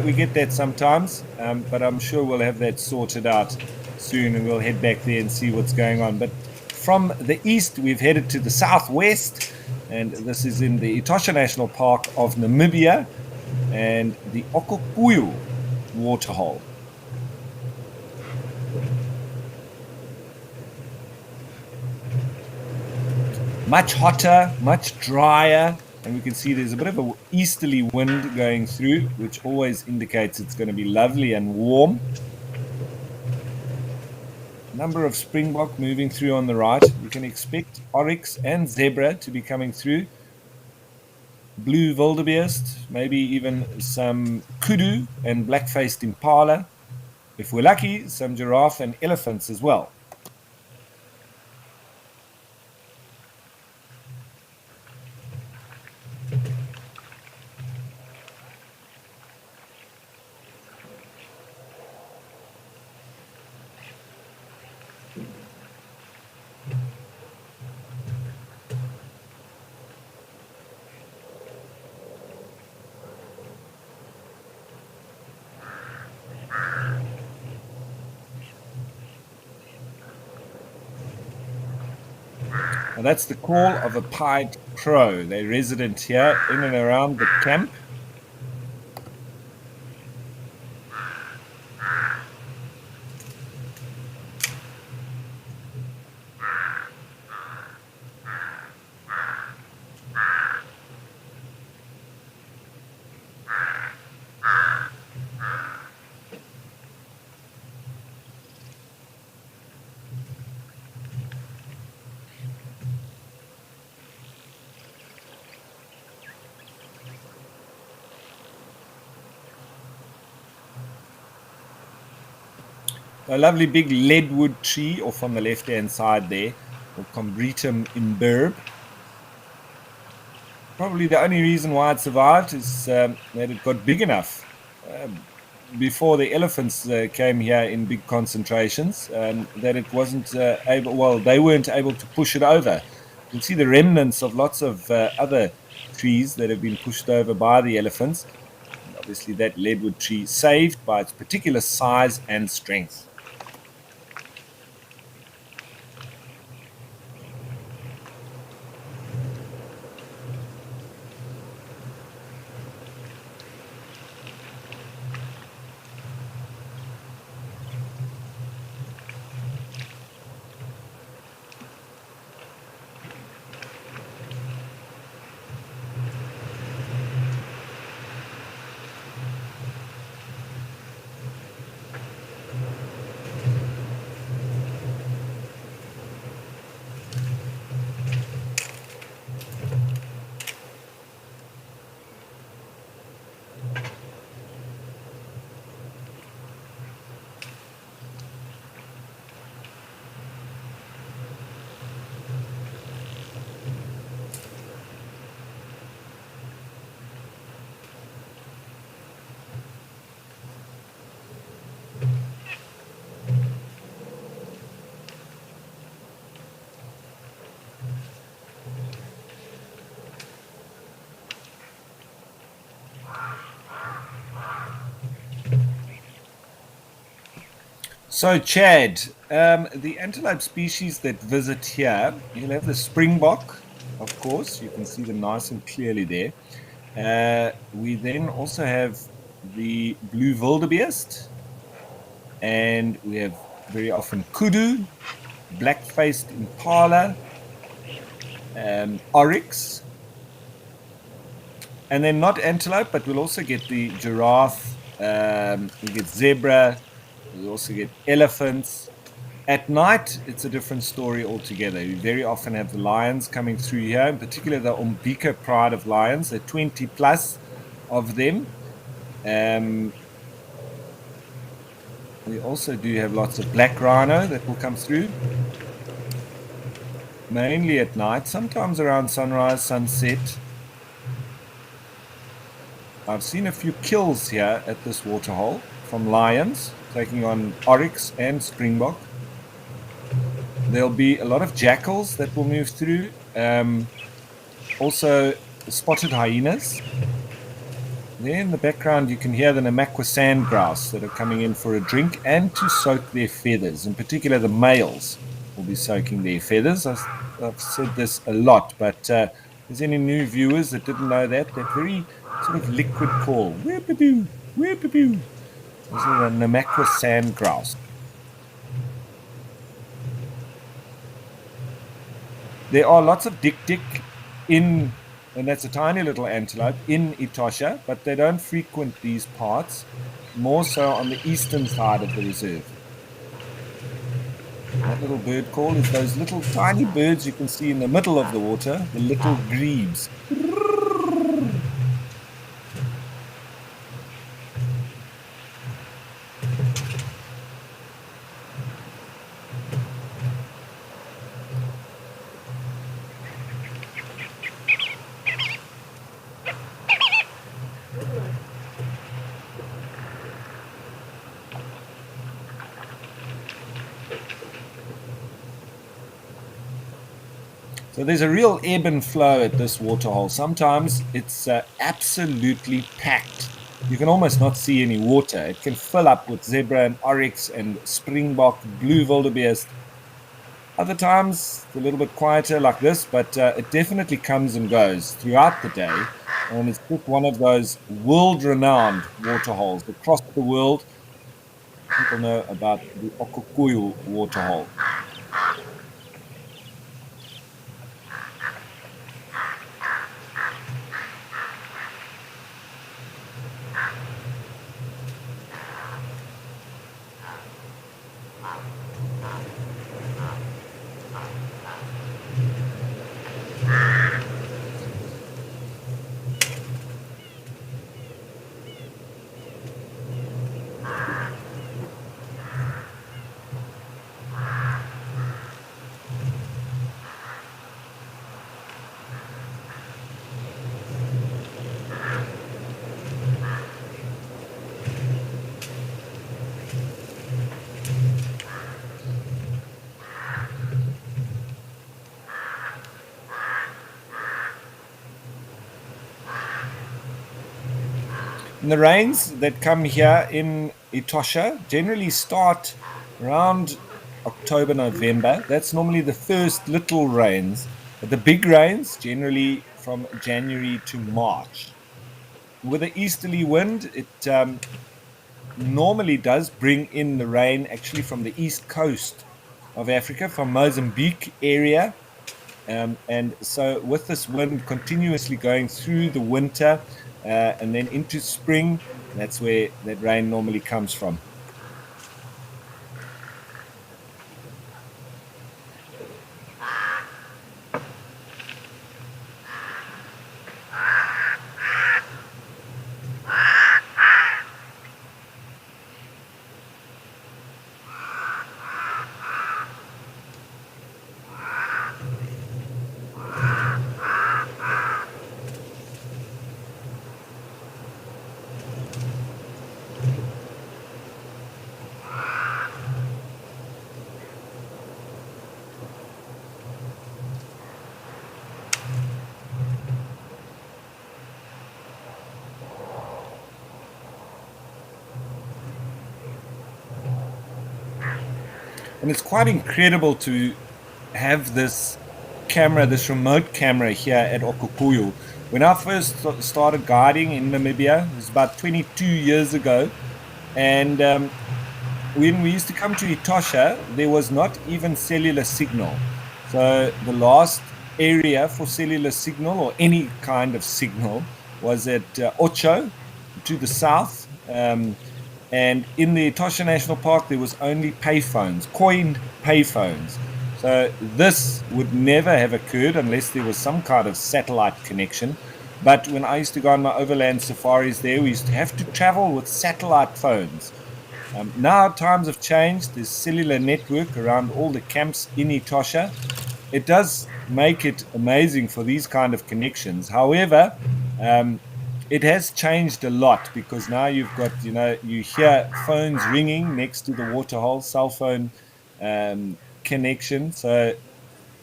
we get that sometimes, but I'm sure we'll have that sorted out soon and we'll head back there and see what's going on. But from the east, we've headed to the southwest, and this is in the Etosha National Park of Namibia and the Okokuyu Waterhole. Much hotter, much drier, and we can see there's a bit of an easterly wind going through, which always indicates it's going to be lovely and warm. Number of springbok moving through on the right. You can expect oryx and zebra to be coming through. Blue wildebeest, maybe even some kudu and black-faced impala. If we're lucky, some giraffe and elephants as well. Now that's the call of a pied crow. They're resident here in and around the camp. A lovely big leadwood tree off on the left-hand side there, or Combretum imberbe. Probably the only reason why it survived is that it got big enough. Before the elephants came here in big concentrations, that it wasn't they weren't able to push it over. You'll see the remnants of lots of other trees that have been pushed over by the elephants. And obviously, that leadwood tree saved by its particular size and strength. So, Chad, the antelope species that visit here, you'll have the springbok, of course. You can see them nice and clearly there. We then also have the blue wildebeest, and we have very often kudu, black-faced impala, oryx, and then not antelope, but we'll also get the giraffe, we get zebra, we also get elephants. At night, it's a different story altogether. We very often have the lions coming through here, in particular the Umbika pride of lions. There are 20 plus of them. We also do have lots of black rhino that will come through, mainly at night, sometimes around sunrise, sunset. I've seen a few kills here at this waterhole from lions taking on oryx and springbok. There'll be a lot of jackals that will move through. Also spotted hyenas. There in the background you can hear the Namakwa sandgrouse that are coming in for a drink and to soak their feathers. In particular, the males will be soaking their feathers. I've said this a lot, but if there's any new viewers that didn't know that very sort of liquid call, whip-a-doo, whip-a-doo. This is a Namakwa sandgrouse. There are lots of dik-dik in, and that's a tiny little antelope, in Etosha, but they don't frequent these parts, more so on the eastern side of the reserve. That little bird call is those little tiny birds you can see in the middle of the water, the little grebes. So there's a real ebb and flow at this waterhole. Sometimes it's absolutely packed. You can almost not see any water. It can fill up with zebra and oryx and springbok, blue wildebeest. Other times, it's a little bit quieter like this, but it definitely comes and goes throughout the day. And it's just one of those world-renowned waterholes. Across the world, people know about the Okukuyu waterhole. And the rains that come here in Etosha generally start around October, November. That's normally the first little rains, but the big rains generally from January to March. With the easterly wind, it normally does bring in the rain actually from the east coast of Africa, from Mozambique area. And so with this wind continuously going through the winter and then into spring, that's where that rain normally comes from. And it's quite incredible to have this camera, this remote camera here at Okukuyu. When I first started guiding in Namibia, it was about 22 years ago. And when we used to come to Etosha, there was not even cellular signal. So the last area for cellular signal or any kind of signal was at Ocho to the south. And in the Etosha National Park, there was only payphones, coined payphones. So this would never have occurred unless there was some kind of satellite connection. But when I used to go on my overland safaris there, we used to have to travel with satellite phones. Now times have changed. There's cellular network around all the camps in Etosha. It does make it amazing for these kind of connections. However, it has changed a lot because now you've got, you hear phones ringing next to the Waterhole cell phone connection. So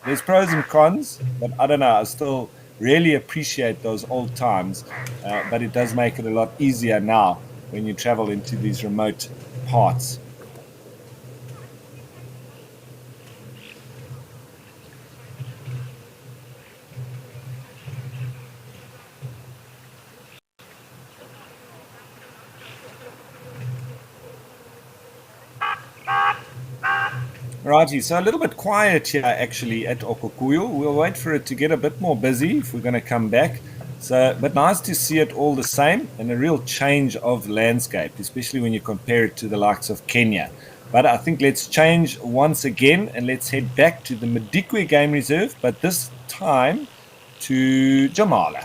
there's pros and cons, but I don't know. I still really appreciate those old times, but it does make it a lot easier now when you travel into these remote parts. Righty, so a little bit quiet here actually at Okukuyu. We'll wait for it to get a bit more busy if we're going to come back. So, but nice to see it all the same and a real change of landscape, especially when you compare it to the likes of Kenya. But I think let's change once again and let's head back to the Madikwe Game Reserve, but this time to Jamala.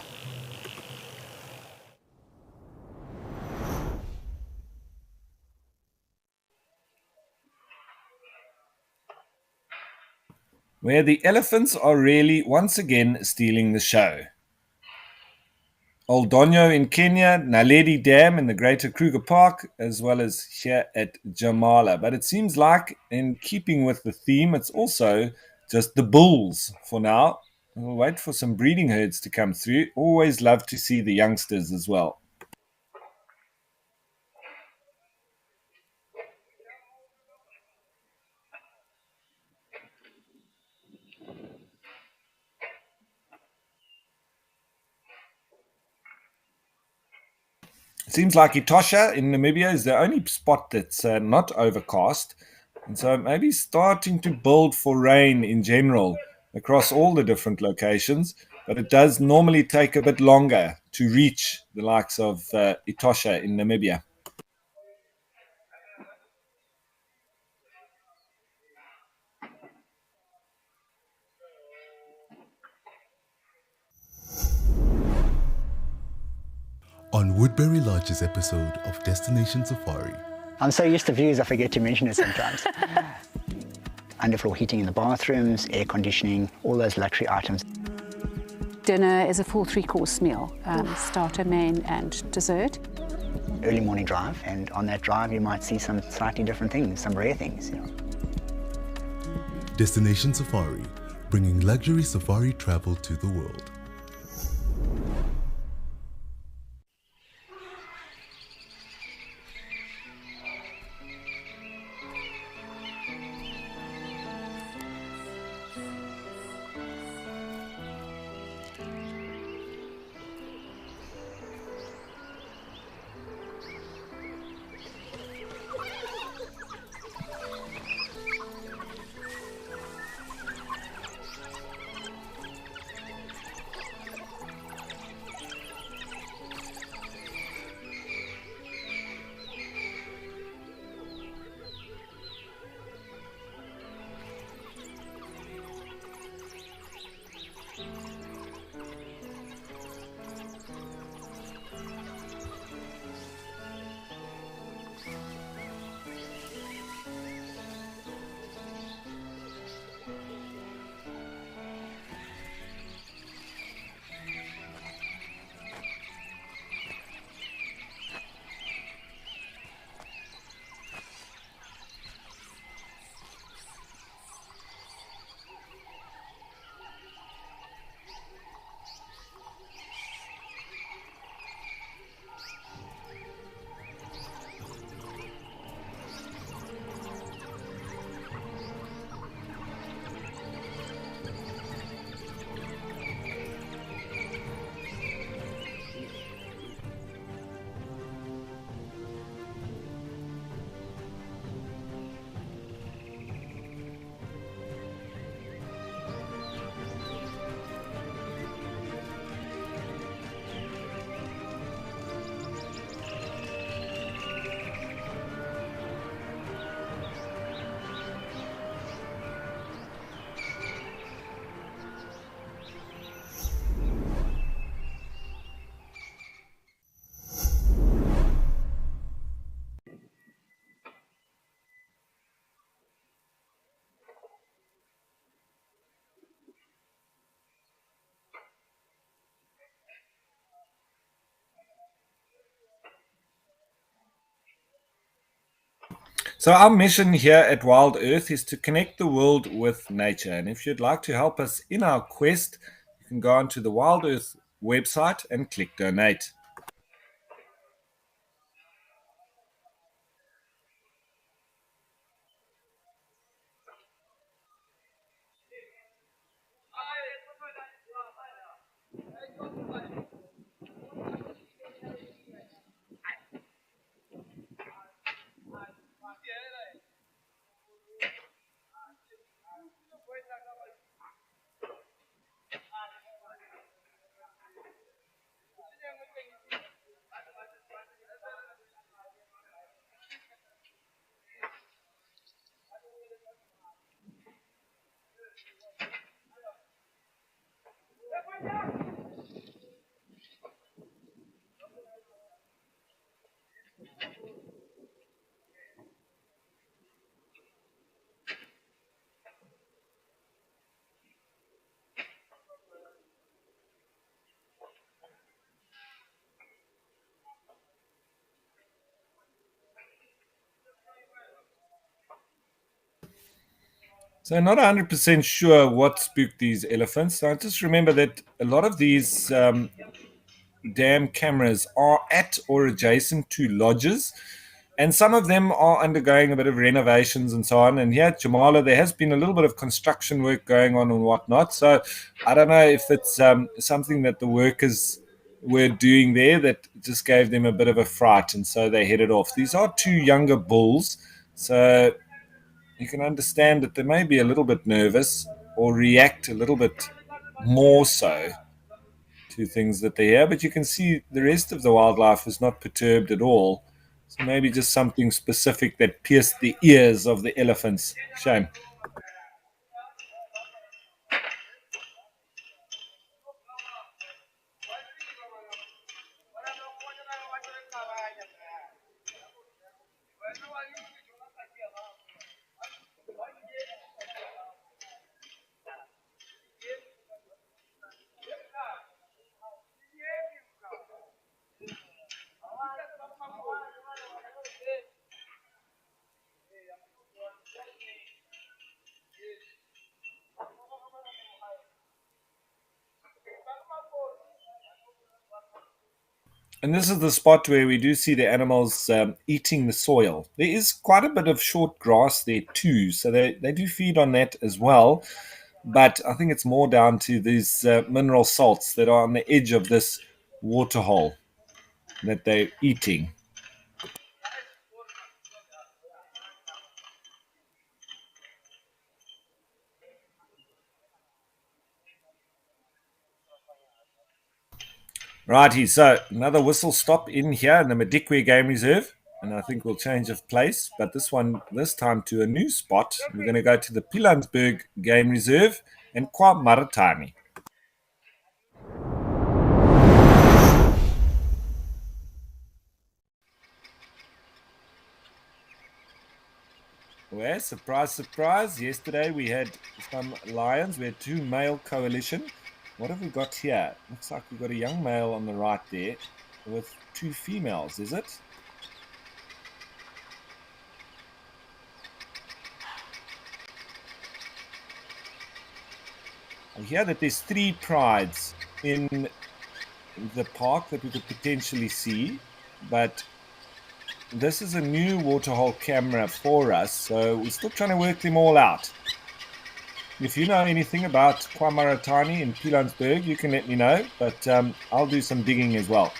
Where the elephants are really once again stealing the show. Old Donyo in Kenya, Naledi Dam in the Greater Kruger Park, as well as here at Jamala. But it seems like, in keeping with the theme, it's also just the bulls for now. We'll wait for some breeding herds to come through. Always love to see the youngsters as well. It seems like Etosha in Namibia is the only spot that's not overcast. And so maybe starting to build for rain in general across all the different locations. But it does normally take a bit longer to reach the likes of Etosha in Namibia. On Woodbury Lodge's episode of Destination Safari. I'm so used to views, I forget to mention it sometimes. Underfloor heating in the bathrooms, air conditioning, all those luxury items. Dinner is a full three-course meal, starter, main and dessert. Early morning drive, and on that drive you might see some slightly different things, some rare things. Destination Safari, bringing luxury safari travel to the world. So our mission here at WildEarth is to connect the world with nature. And if you'd like to help us in our quest, you can go onto the WildEarth website and click donate. So not 100% sure what spooked these elephants. I just remember that a lot of these dam cameras are at or adjacent to lodges, and some of them are undergoing a bit of renovations and so on. And here at Jamala, there has been a little bit of construction work going on and whatnot. So I don't know if it's something that the workers were doing there that just gave them a bit of a fright, and so they headed off. These are two younger bulls, so you can understand that they may be a little bit nervous or react a little bit more so to things that they hear, but you can see the rest of the wildlife is not perturbed at all. So maybe just something specific that pierced the ears of the elephants. Shame. And this is the spot where we do see the animals eating the soil. There is quite a bit of short grass there too, so they do feed on that as well. But I think it's more down to these mineral salts that are on the edge of this waterhole that they're eating. Righty, so another whistle stop in here in the Madikwe Game Reserve, and I think we'll change of place, but this time to a new spot. We're going to go to the Pilansberg Game Reserve and KwaMaratani. Well, surprise, surprise. Yesterday we had some lions. We had two male coalition. What have we got here? Looks like we've got a young male on the right there with two females, is it? I hear that there's 3 prides in the park that we could potentially see, but this is a new waterhole camera for us, so we're still trying to work them all out. If you know anything about KwaMaratani in Pilansberg, you can let me know, but I'll do some digging as well.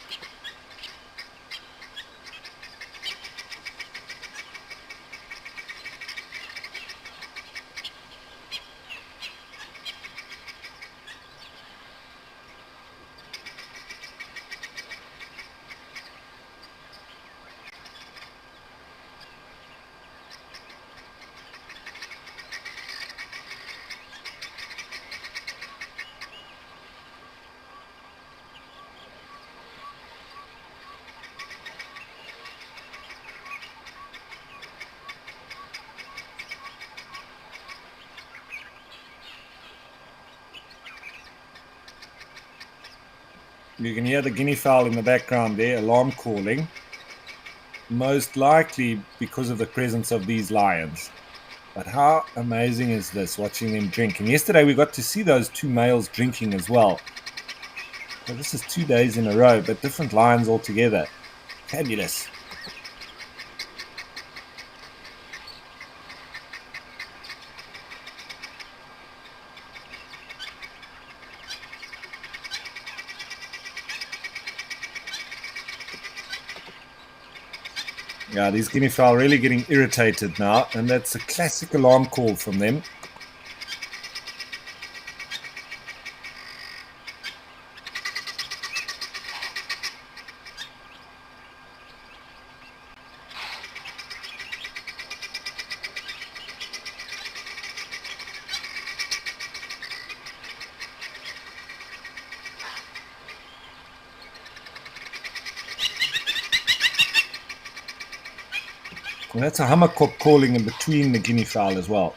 You can hear the guinea fowl in the background there, alarm calling. most likely because of the presence of these lions. But how amazing is this, watching them drink? And yesterday we got to see those two males drinking as well. So this is 2 days in a row, but different lions altogether. Fabulous. Yeah, these guinea fowl are really getting irritated now, and that's a classic alarm call from them. And that's a hammerkop calling in between the guinea fowl as well.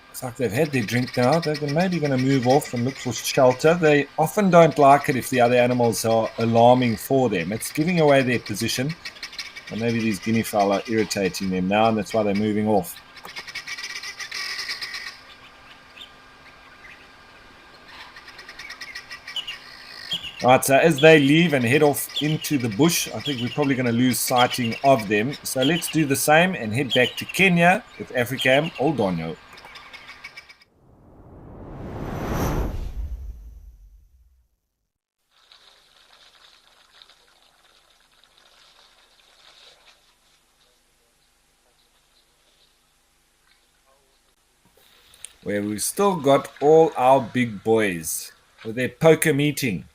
Looks like they've had their drink now. They're maybe going to move off and look for shelter. They often don't like it if the other animals are alarming for them. It's giving away their position. And maybe these guinea fowl are irritating them now, and that's why they're moving off. Right, so as they leave and head off into the bush, I think we're probably going to lose sighting of them. So let's do the same and head back to Kenya with Africam Old Donyo. Where we've still got all our big boys with their poker meeting.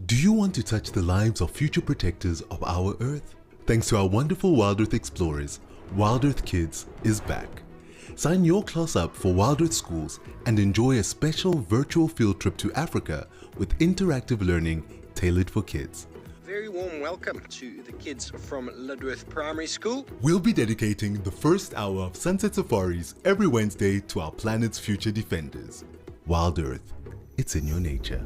Do you want to touch the lives of future protectors of our Earth? Thanks to our wonderful WildEarth explorers, WildEarth Kids is back. Sign your class up for WildEarth schools and enjoy a special virtual field trip to Africa with interactive learning tailored for kids. Very warm welcome to the kids from WildEarth Primary School. We'll be dedicating the first hour of Sunset Safaris every Wednesday to our planet's future defenders. WildEarth, it's in your nature.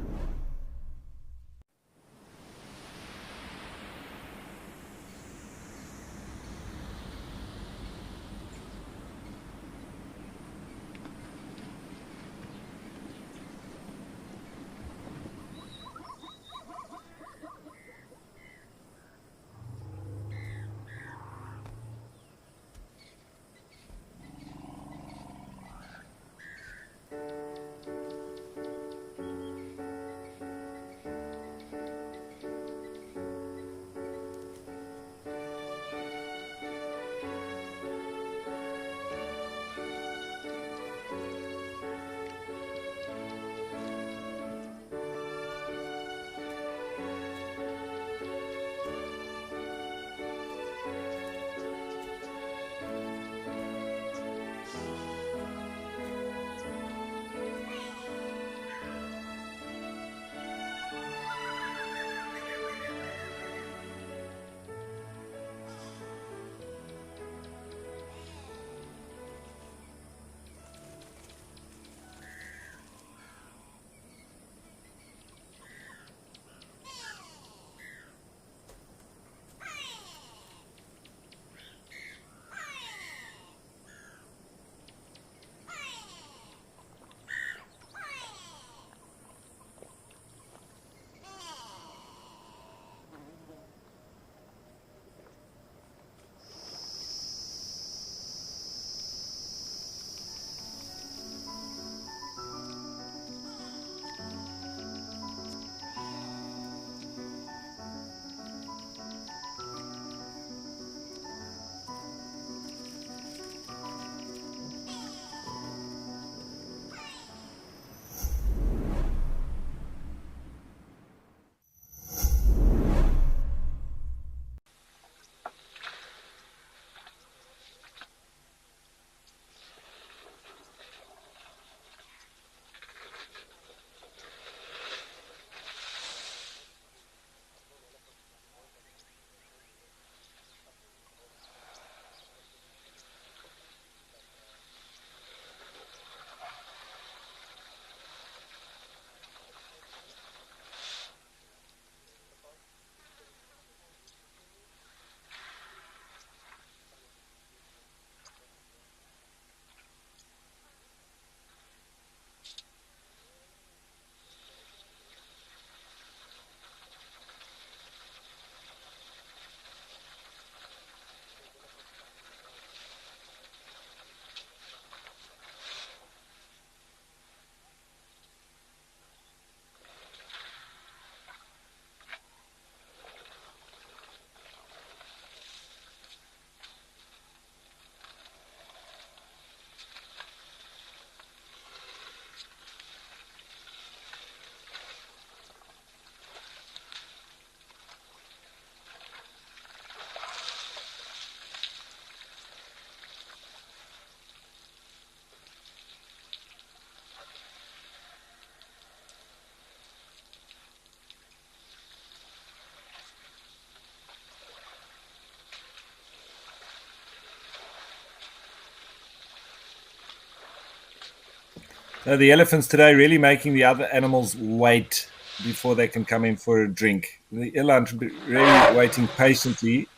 The elephants today really making the other animals wait before they can come in for a drink. The eland really waiting patiently.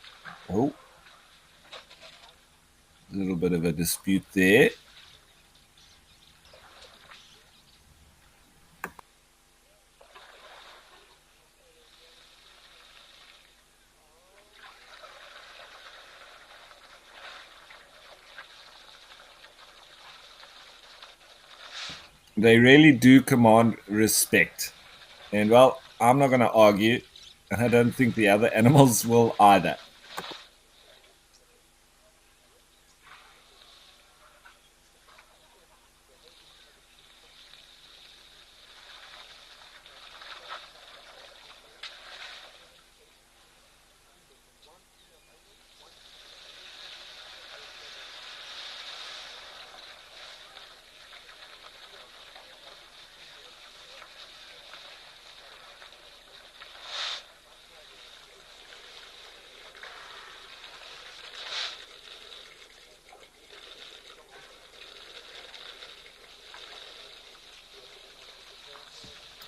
Oh, a little bit of a dispute there. They really do command respect. And well, I'm not going to argue, and I don't think the other animals will either.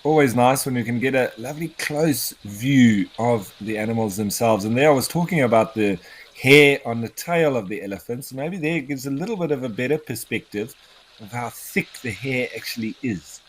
Always nice when you can get a lovely close view of the animals themselves. And there I was talking about the hair on the tail of the elephants. Maybe there gives a little bit of a better perspective of how thick the hair actually is.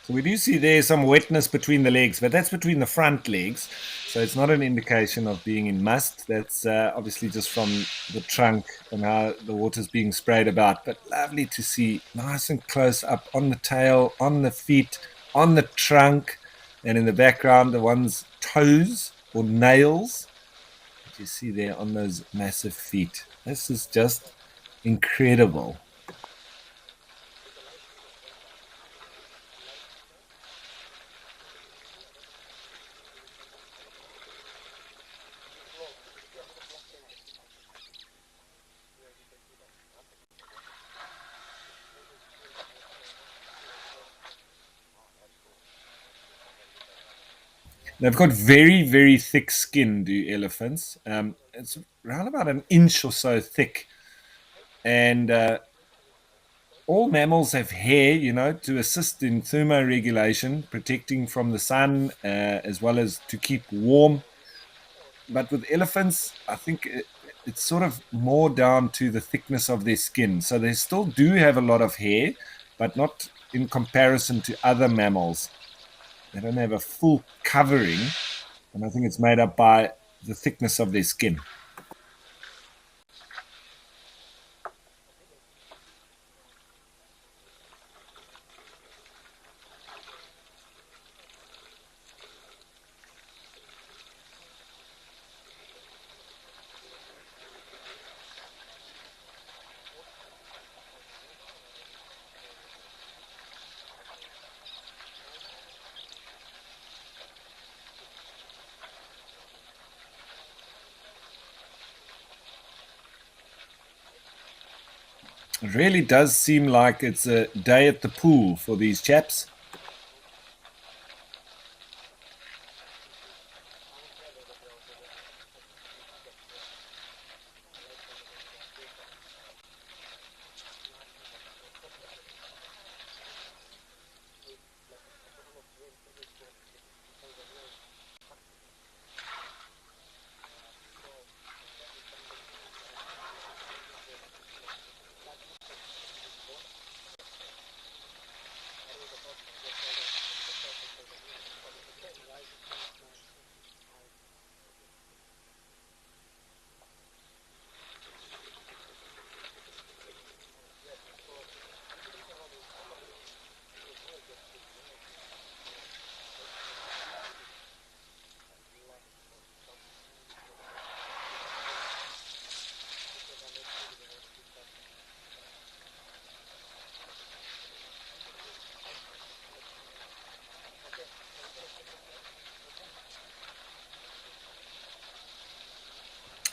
So we do see there some wetness between the legs, but that's between the front legs. So it's not an indication of being in must. That's obviously just from the trunk and how the water's being sprayed about. But lovely to see, nice and close up on the tail, on the feet, on the trunk, and in the background, the one's toes or nails that you see there on those massive feet. This is just incredible. They've got very, very thick skin, do elephants. It's around about an inch or so thick. And all mammals have hair, to assist in thermoregulation, protecting from the sun, as well as to keep warm. But with elephants, I think it's sort of more down to the thickness of their skin. So they still do have a lot of hair, but not in comparison to other mammals. They don't have a full covering, and I think it's made up by the thickness of their skin. It really does seem like it's a day at the pool for these chaps.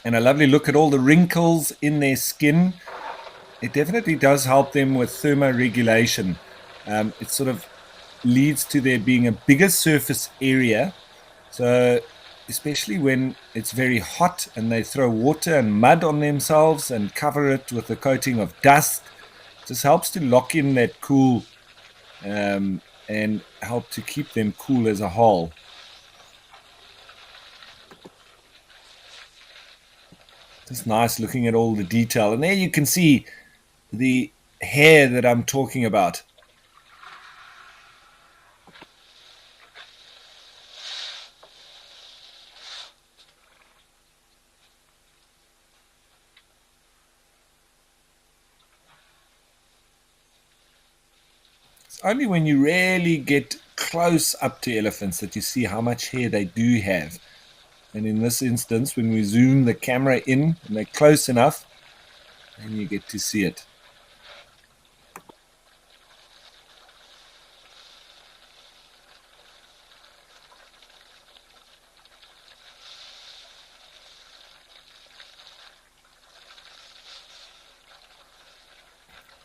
And a lovely look at all the wrinkles in their skin. It definitely does help them with thermoregulation. It sort of leads to there being a bigger surface area. So, especially when it's very hot and they throw water and mud on themselves and cover it with a coating of dust, this helps to lock in that cool and help to keep them cool as a whole. Just nice looking at all the detail. And there you can see the hair that I'm talking about. It's only when you really get close up to elephants that you see how much hair they do have. And in this instance, when we zoom the camera in and they're close enough, then you get to see it.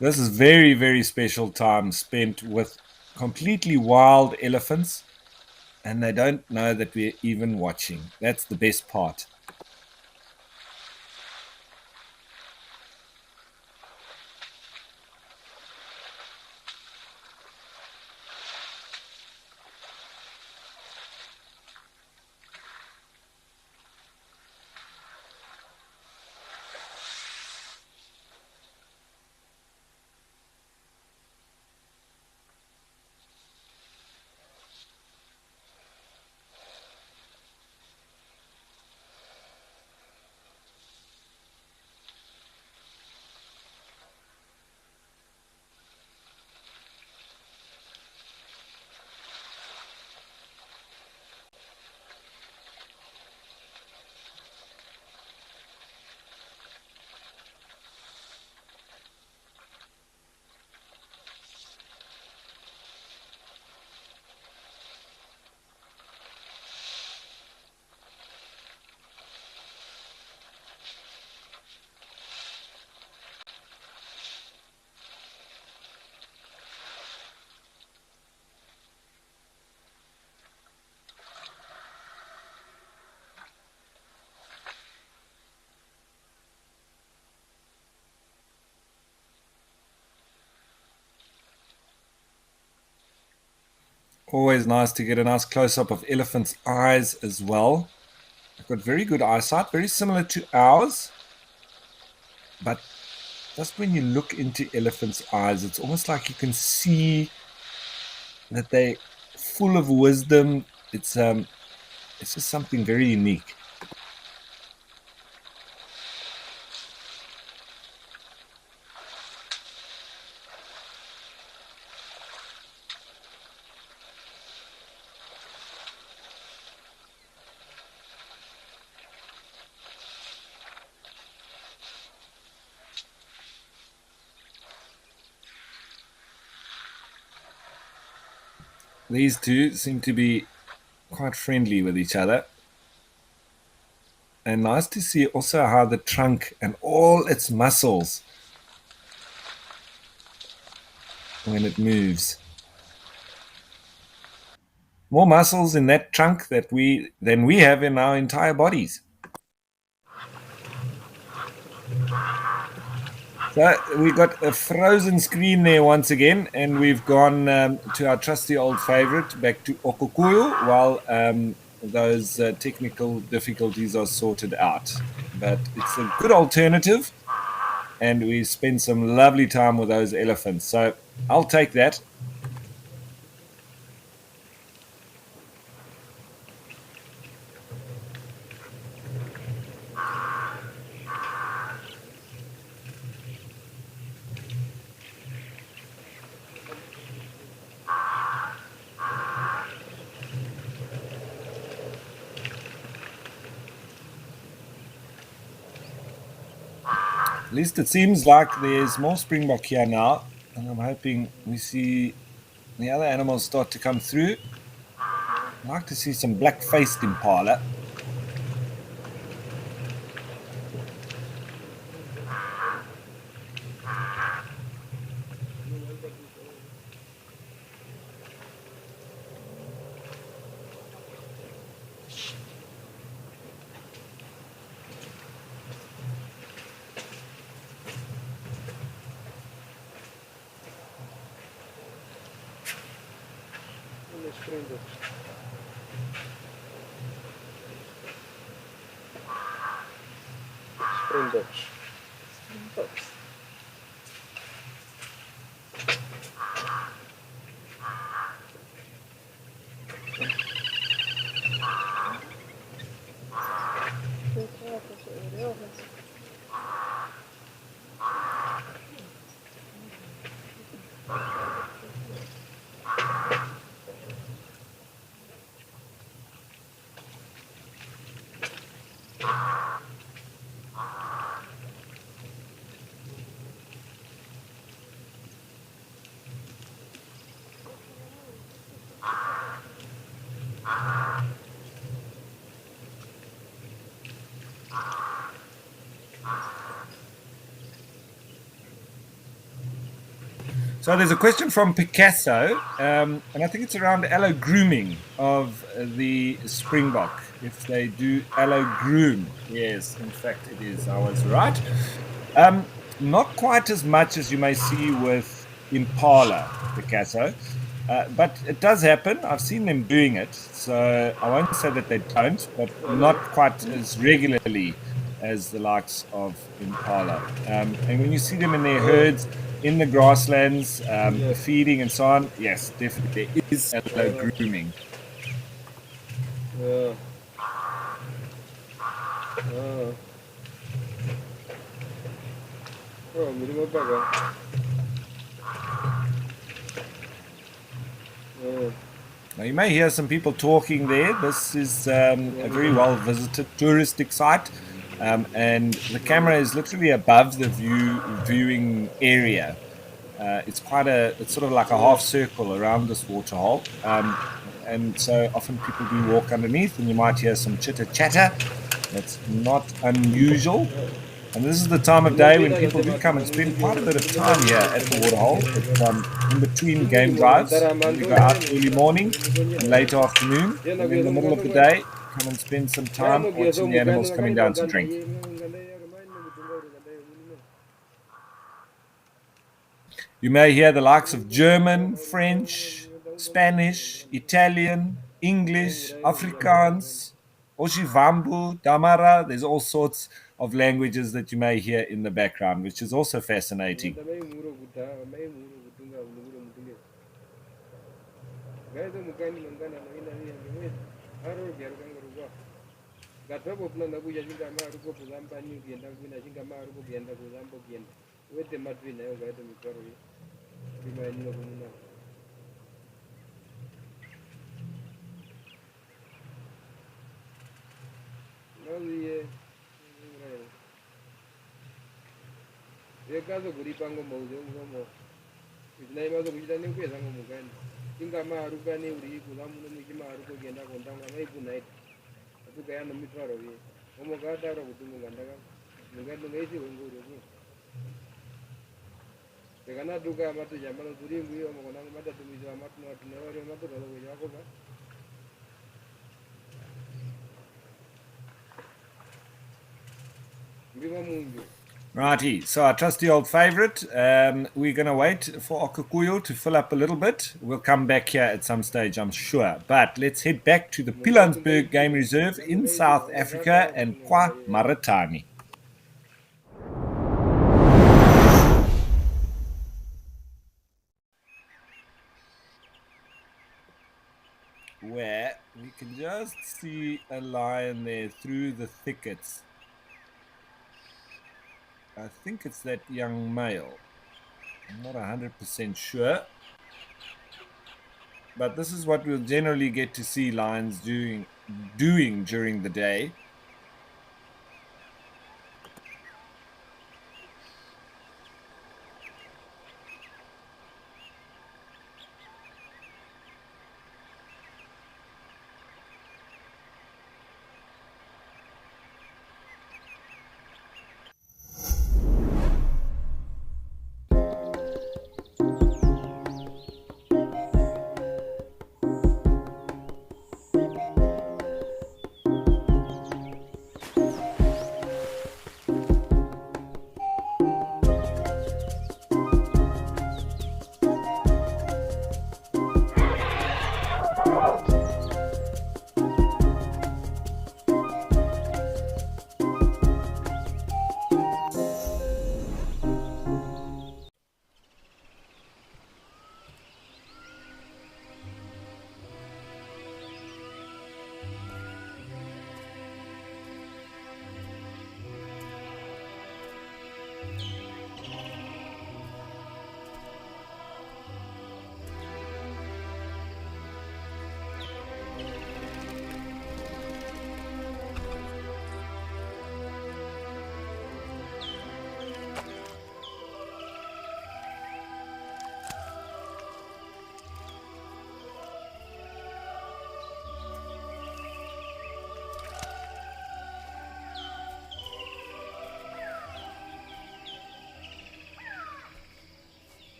This is very, very special time spent with completely wild elephants, and they don't know that we're even watching. That's the best part. Always nice to get a nice close-up of elephant's eyes as well. They've got very good eyesight, very similar to ours. But just when you look into elephant's eyes, it's almost like you can see that they're full of wisdom. It's just something very unique. These two seem to be quite friendly with each other. And nice to see also how the trunk and all its muscles, when it moves. More muscles in that trunk than we have in our entire bodies. So we got a frozen screen there once again, and we've gone to our trusty old favorite, back to Okukuyu, while those technical difficulties are sorted out. But it's a good alternative, and we spent some lovely time with those elephants. So I'll take that. At least it seems like there's more springbok here now, and I'm hoping we see the other animals start to come through. I'd like to see some black-faced impala. Springboks. So there's a question from Picasso, and I think it's around allo grooming of the springbok. If they do allo groom. Yes, in fact it is. I was right. Not quite as much as you may see with impala, Picasso, but it does happen. I've seen them doing it, so I won't say that they don't, but not quite as regularly as the likes of impala. And when you see them in their herds, in the grasslands, feeding and so on, yes, definitely there is allo grooming. Yeah. Oh, minimum bugger. Now you may hear some people talking there. This is a very well visited touristic site, and the camera is literally above the viewing area. It's sort of like a half circle around this waterhole, and so often people do walk underneath, and you might hear some chitter chatter. That's not unusual. And this is the time of day when people do come and spend quite a bit of time here at the Waterhole. It's in between game drives. We go out early morning and late afternoon, and in the middle of the day, come and spend some time watching the animals coming down to drink. You may hear the likes of German, French, Spanish, Italian, English, Afrikaans, Oshivambu, Damara. There's all sorts of languages that you may hear in the background, which is also fascinating. Righty, so our trusty old favorite, we're going to wait for Okukuyo to fill up a little bit. We'll come back here at some stage, I'm sure. But let's head back to the Pilanesberg Game Reserve in South Africa and Kwa Maritani, where we can just see a lion there through the thickets. I think it's that young male. I'm not 100% sure. But this is what we'll generally get to see lions doing during the day.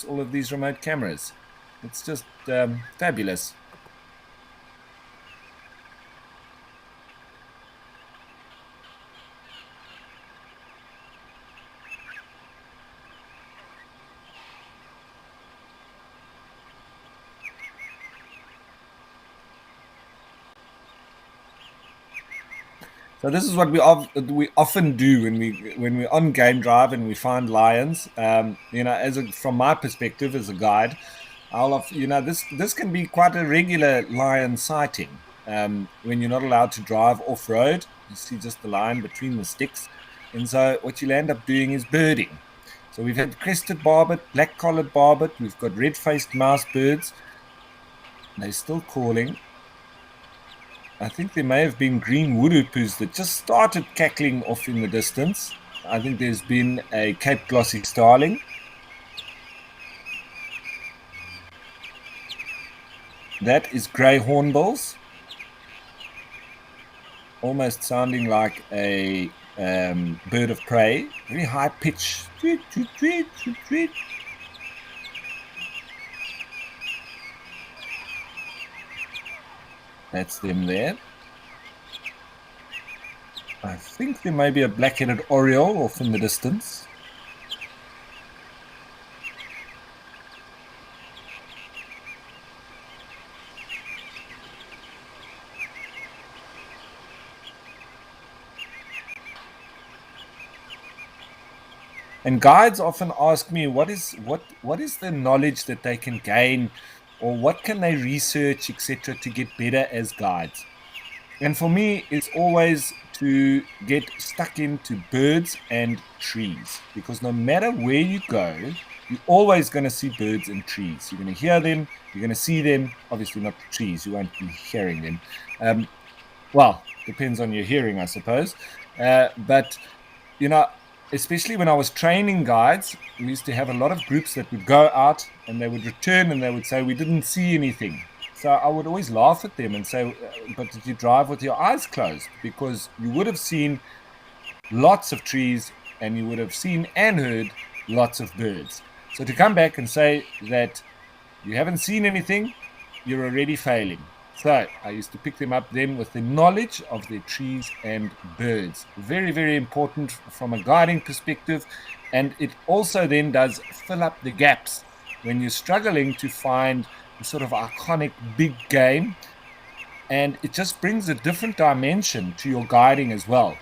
All of these remote cameras. It's just fabulous. So this is what we often do when we're on game drive and we find lions. From my perspective as a guide, this can be quite a regular lion sighting. When you're not allowed to drive off road, you see just the lion between the sticks, and so what you'll end up doing is birding. So we've had crested barbet, black-collared barbet, we've got red-faced mouse birds. They're still calling. I think there may have been green woodhoopers that just started cackling off in the distance. I think there's been a Cape glossy starling. That is grey hornbills. Almost sounding like a bird of prey. Very high pitch. Tweet, tweet, tweet, tweet, tweet. That's them there. I think there may be a black-headed oriole off in the distance. And guides often ask me, what is the knowledge that they can gain, or what can they research, etc., to get better as guides? And for me, it's always to get stuck into birds and trees, because no matter where you go, you're always going to see birds and trees. You're going to hear them, you're going to see them. Obviously not the trees, you won't be hearing them. Well, depends on your hearing, I suppose. But especially when I was training guides, we used to have a lot of groups that would go out and they would return and they would say, we didn't see anything. So I would always laugh at them and say, but did you drive with your eyes closed? Because you would have seen lots of trees and you would have seen and heard lots of birds. So to come back and say that you haven't seen anything, you're already failing. So I used to pick them up then with the knowledge of their trees and birds. Very, very important from a guiding perspective. And it also then does fill up the gaps when you're struggling to find the sort of iconic big game. And it just brings a different dimension to your guiding as well.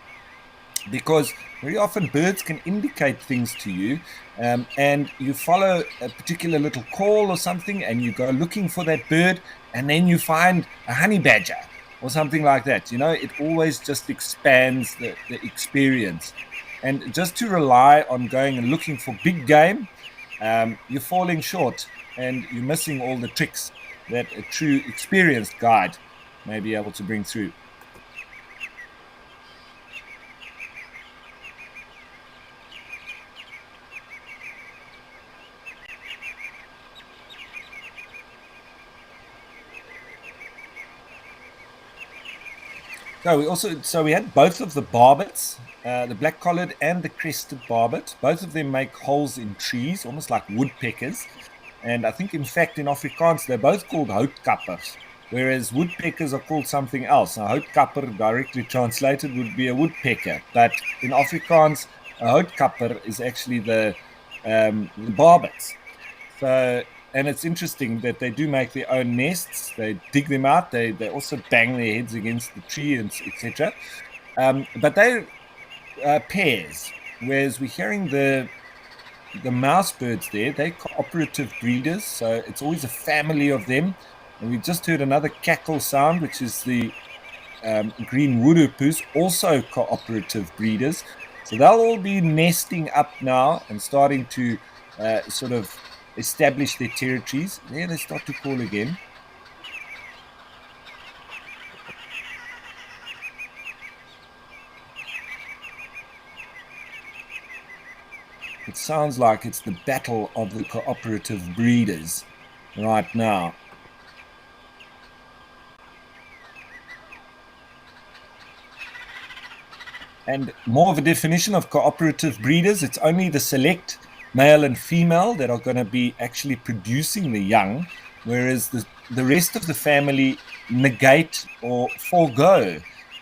Because very often birds can indicate things to you, and you follow a particular little call or something and you go looking for that bird, and then you find a honey badger or something like that. It always just expands the experience. And just to rely on going and looking for big game, you're falling short and you're missing all the tricks that a true experienced guide may be able to bring through. So we had both of the barbets, the black-collared and the crested barbet. Both of them make holes in trees, almost like woodpeckers. And I think, in fact, in Afrikaans, they're both called houtkappers, whereas woodpeckers are called something else. Now, houtkapper, directly translated, would be a woodpecker. But in Afrikaans, a houtkapper is actually the barbets. And it's interesting that they do make their own nests. They dig them out. They also bang their heads against the tree, and etc. But they're pairs, whereas we're hearing the mouse birds there. They're cooperative breeders, so it's always a family of them. And we just heard another cackle sound, which is the green woodhoopers, also cooperative breeders. So they'll all be nesting up now and starting to sort of establish their territories. There they start to call again. It sounds like it's the battle of the cooperative breeders right now. And more of a definition of cooperative breeders, it's only the select male and female that are going to be actually producing the young, whereas the rest of the family negate or forego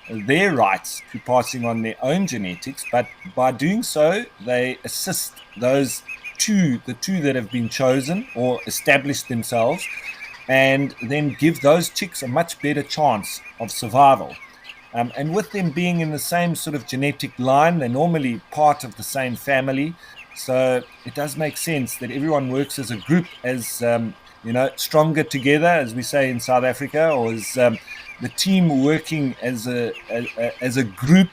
their rights to passing on their own genetics, but by doing so, they assist the two that have been chosen or established themselves, and then give those chicks a much better chance of survival. And with them being in the same sort of genetic line, they're normally part of the same family. So it does make sense that everyone works as a group, as stronger together, as we say in South Africa, or as the team working as a group,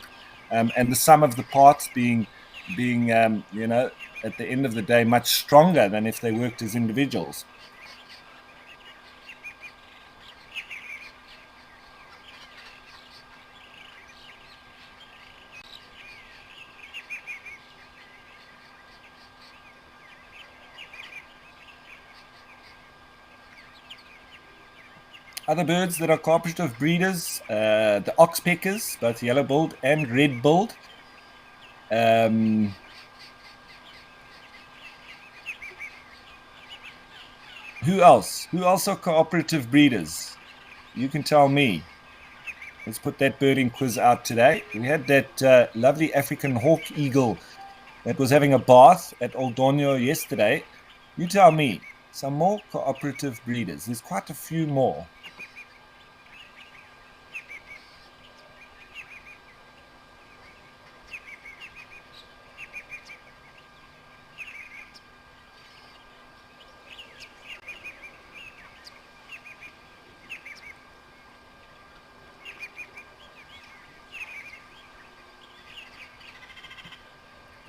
and the sum of the parts being at the end of the day much stronger than if they worked as individuals. Other birds that are cooperative breeders, the oxpeckers, both yellow-billed and red-billed. Who else? Who else are cooperative breeders? You can tell me. Let's put that birding quiz out today. We had that lovely African hawk eagle that was having a bath at Old Donyo yesterday. You tell me. Some more cooperative breeders. There's quite a few more.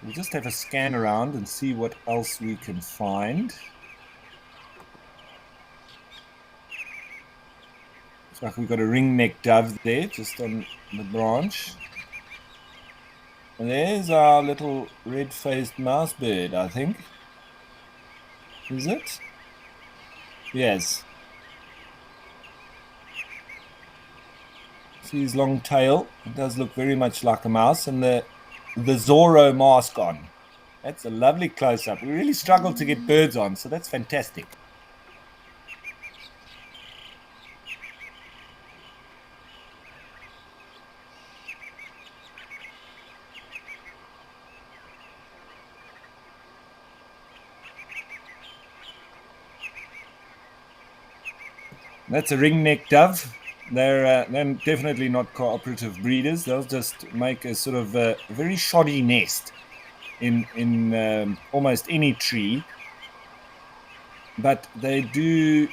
We'll just have a scan around and see what else we can find. Looks like we've got a ring-necked dove there, just on the branch. And there's our little red-faced mouse bird, I think. Is it? Yes. See his long tail? It does look very much like a mouse, and the Zorro mask on. That's a lovely close-up. We really struggled to get birds on, so that's fantastic. That's a ring-necked dove. They're definitely not cooperative breeders. They'll just make a sort of very shoddy nest in almost any tree. But they do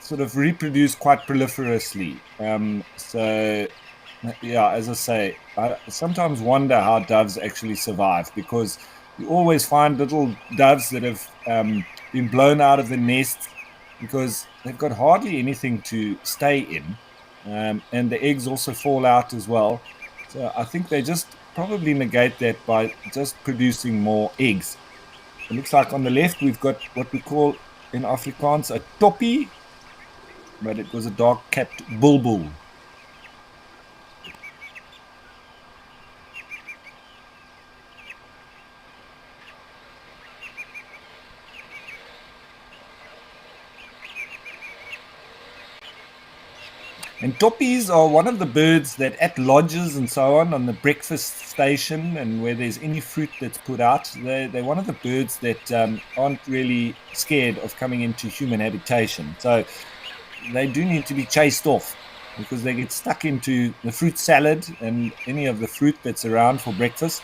sort of reproduce quite proliferously. So, yeah, as I say, I sometimes wonder how doves actually survive, because you always find little doves that have been blown out of the nest because they've got hardly anything to stay in, and the eggs also fall out as well. So I think they just probably negate that by just producing more eggs. It looks like on the left we've got what we call in Afrikaans a toppie, but it was a dark-capped bulbul. And toppies are one of the birds that at lodges and so on the breakfast station, and where there's any fruit that's put out, they're one of the birds that aren't really scared of coming into human habitation. So they do need to be chased off, because they get stuck into the fruit salad and any of the fruit that's around for breakfast.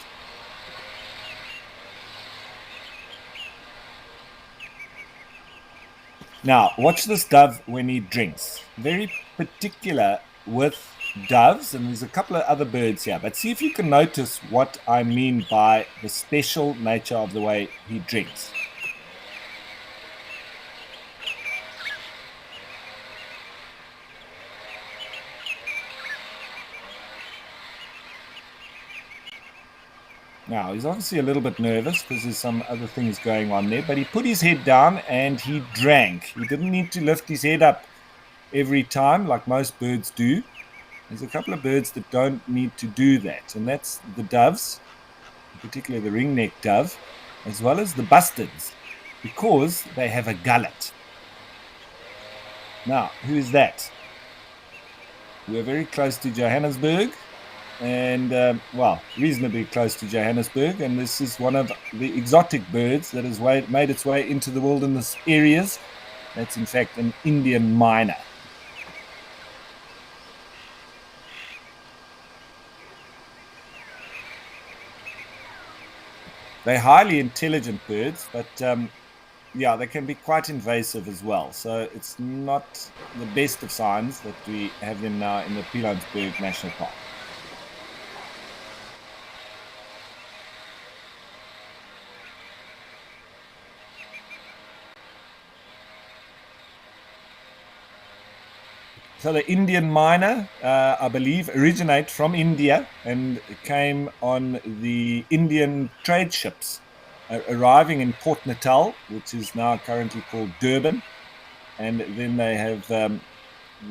Now, watch this dove when he drinks. Very particular with doves, and there's a couple of other birds here. But see if you can notice what I mean by the special nature of the way he drinks. Now, he's obviously a little bit nervous because there's some other things going on there, but he put his head down and he drank. He didn't need to lift his head up every time like most birds do. There's a couple of birds that don't need to do that, and that's the doves, particularly the ring-necked dove, as well as the bustards, because they have a gullet. Now, who is that? We're very close to Johannesburg, and well, reasonably close to Johannesburg, and this is one of the exotic birds that has made its way into the wilderness areas. That's in fact an Indian myna. They're highly intelligent birds, but yeah, they can be quite invasive as well. So it's not the best of signs that we have them now in the Pilanesberg National Park. So the Indian myna, I believe, originate from India and came on the Indian trade ships arriving in Port Natal, which is now currently called Durban. And then they have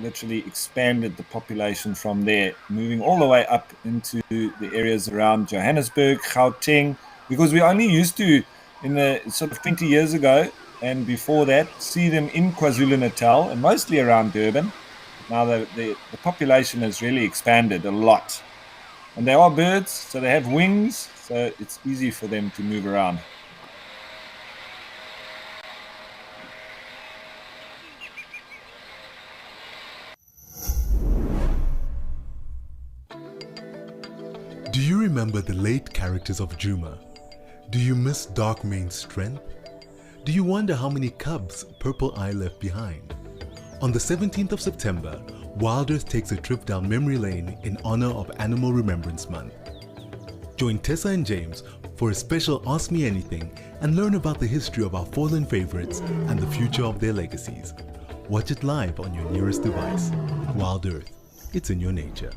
literally expanded the population from there, moving all the way up into the areas around Johannesburg, Gauteng, because we only used to, in the sort of 20 years ago and before that, see them in KwaZulu-Natal and mostly around Durban. Now the population has really expanded a lot. And they are birds, so they have wings, so it's easy for them to move around. Do you remember the late characters of Juma? Do you miss Dark Mane's strength? Do you wonder how many cubs Purple Eye left behind? On the 17th of September, WildEarth takes a trip down memory lane in honor of Animal Remembrance Month. Join Tessa and James for a special Ask Me Anything and learn about the history of our fallen favorites and the future of their legacies. Watch it live on your nearest device. WildEarth, it's in your nature.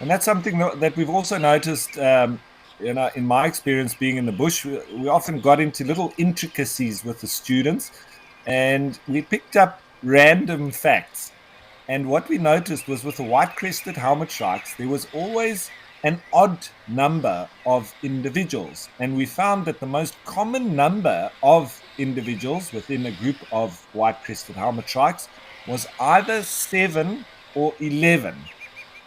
And that's something that we've also noticed, in my experience being in the bush, we often got into little intricacies with the students and we picked up random facts. And what we noticed was with the white-crested helmet shrikes, there was always an odd number of individuals. And we found that the most common number of individuals within a group of white-crested helmet shrikes was either 7 or 11.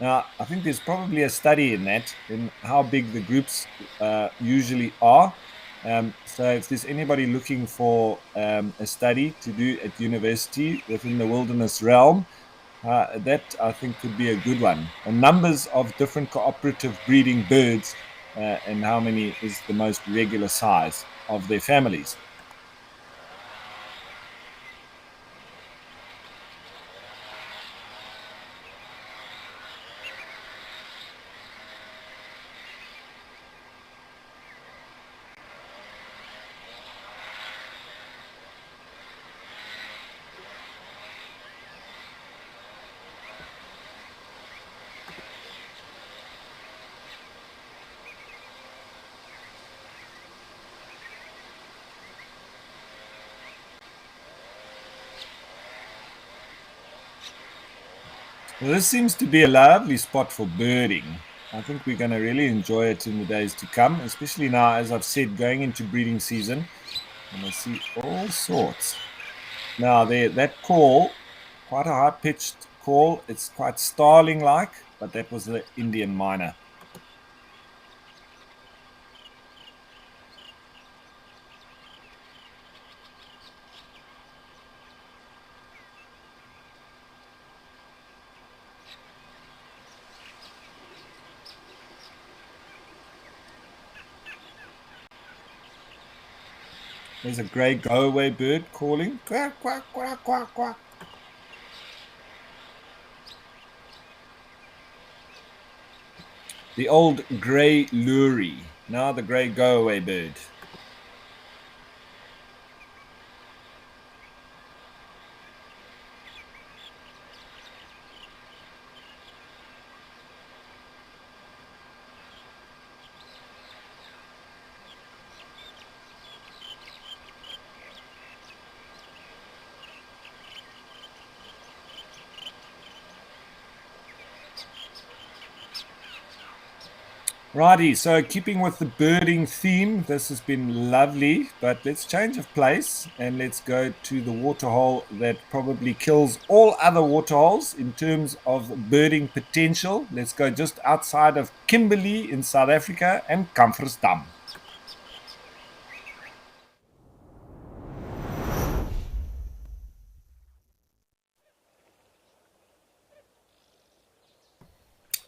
Now, I think there's probably a study in that, in how big the groups usually are. So if there's anybody looking for a study to do at university within the wilderness realm, that I think could be a good one. And numbers of different cooperative breeding birds and how many is the most regular size of their families. Well, this seems to be a lovely spot for birding. I think we're going to really enjoy it in the days to come, especially now, as I've said, going into breeding season. And I see all sorts. Now, that call, quite a high-pitched call. It's quite starling-like, but that was the Indian miner. There's a grey go-away bird calling. Quack, quack, quack, quack, quack. The old grey lurie, now the grey go-away bird. Righty, so keeping with the birding theme, this has been lovely, but let's change of place and let's go to the waterhole that probably kills all other waterholes in terms of birding potential. Let's go just outside of Kimberley in South Africa and Kamfersdam.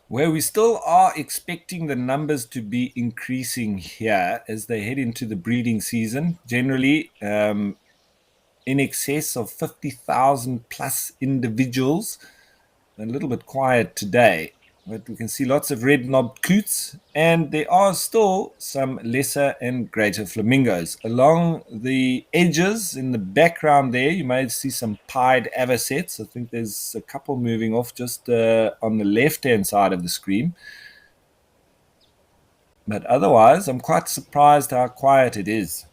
Where we still are expecting the numbers to be increasing here as they head into the breeding season, generally in excess of 50,000 plus individuals. A little bit quiet today, but we can see lots of red-knobbed coots, and there are still some lesser and greater flamingos. Along the edges in the background there, you may see some pied avocets. I think there's a couple moving off just on the left-hand side of the screen. But otherwise, I'm quite surprised how quiet it is.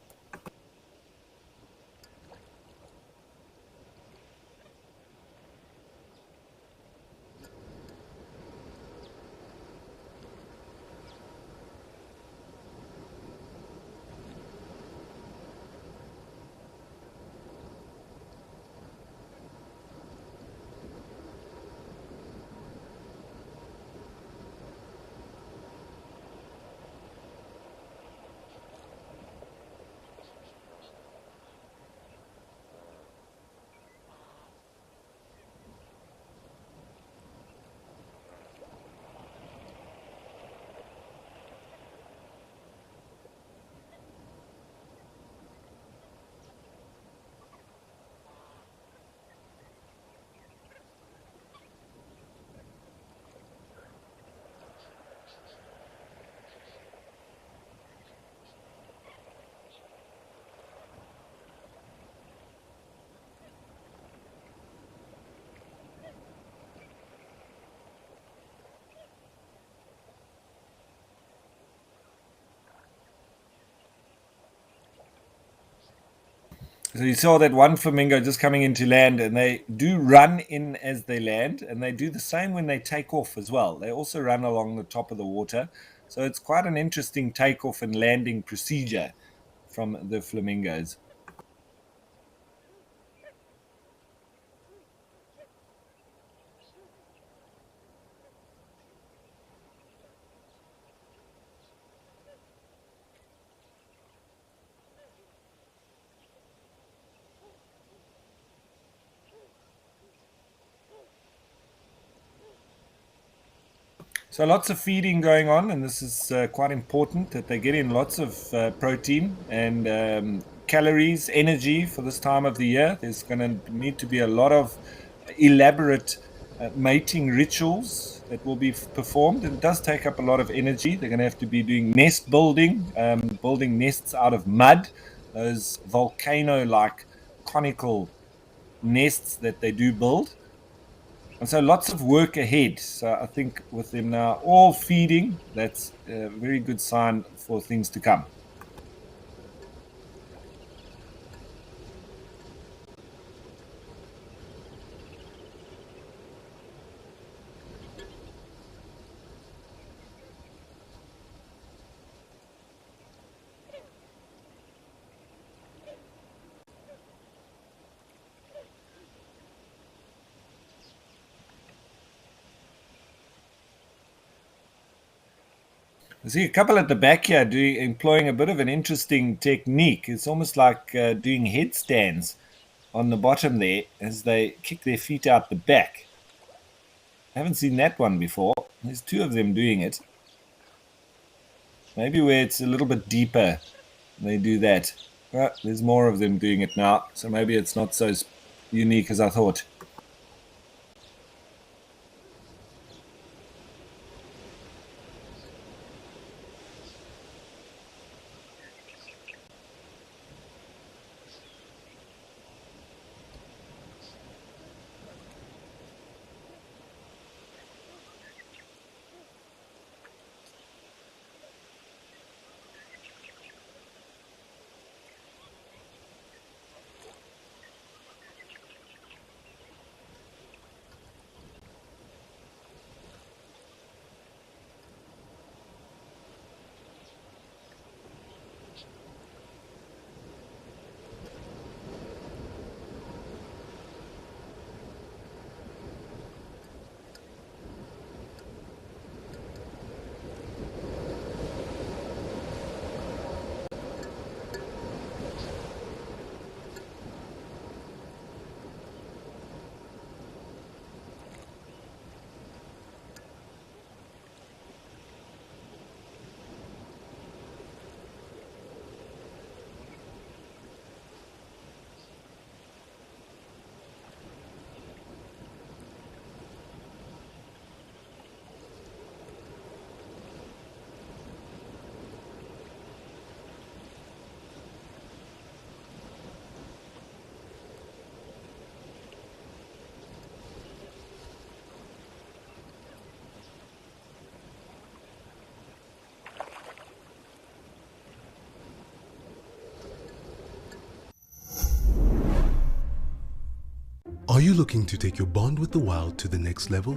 So you saw that one flamingo just coming into land, and they do run in as they land, and they do the same when they take off as well. They also run along the top of the water. So it's quite an interesting takeoff and landing procedure from the flamingos. So lots of feeding going on, and this is quite important that they get in lots of protein and calories, energy for this time of the year. There's going to need to be a lot of elaborate mating rituals that will be performed, and it does take up a lot of energy. They're going to have to be doing nest building, building nests out of mud, those volcano-like conical nests that they do build. And so lots of work ahead. So I think with them now all feeding, that's a very good sign for things to come. I see a couple at the back here employing a bit of an interesting technique. It's almost like doing headstands on the bottom there as they kick their feet out the back. I haven't seen that one before. There's two of them doing it. Maybe where it's a little bit deeper, they do that. Well, there's more of them doing it now, so maybe it's not so unique as I thought. Are you looking to take your bond with the wild to the next level?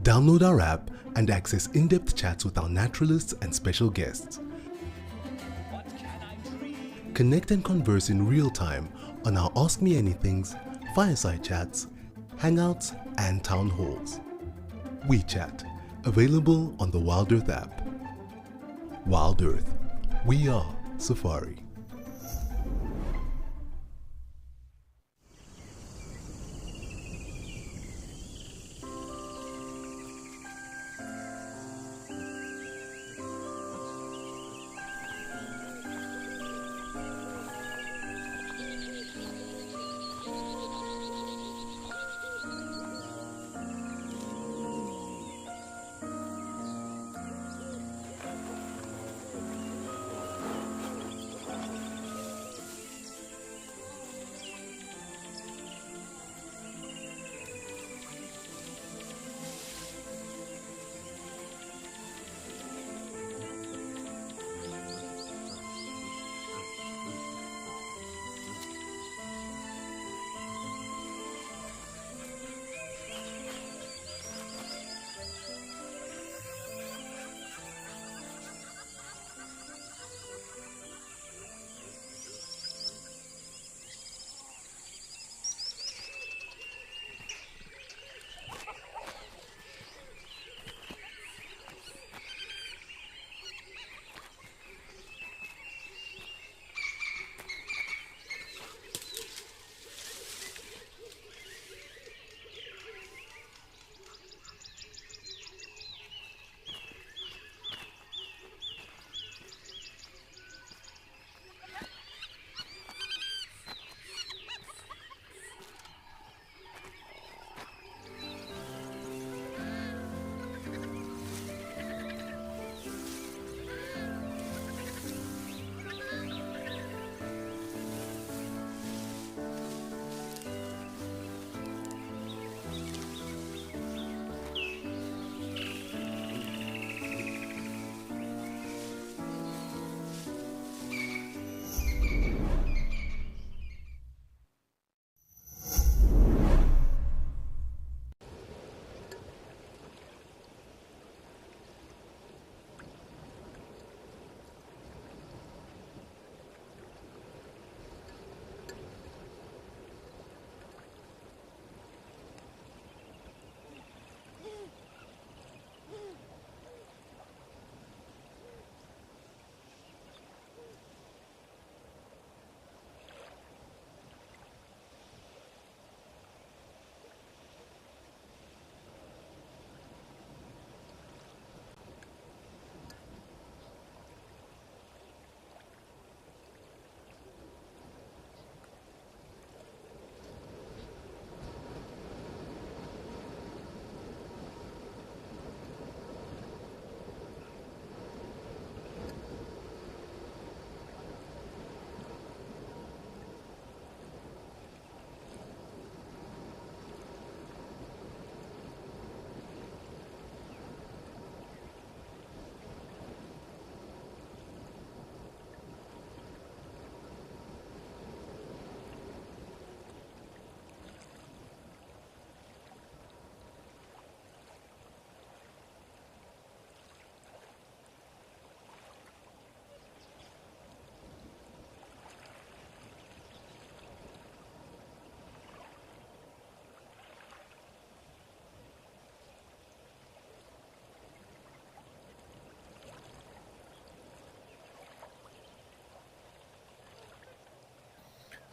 Download our app and access in-depth chats with our naturalists and special guests. Connect and converse in real time on our Ask Me Anythings, fireside chats, hangouts, and town halls. WeChat, available on the WildEarth app. WildEarth, we are Safari.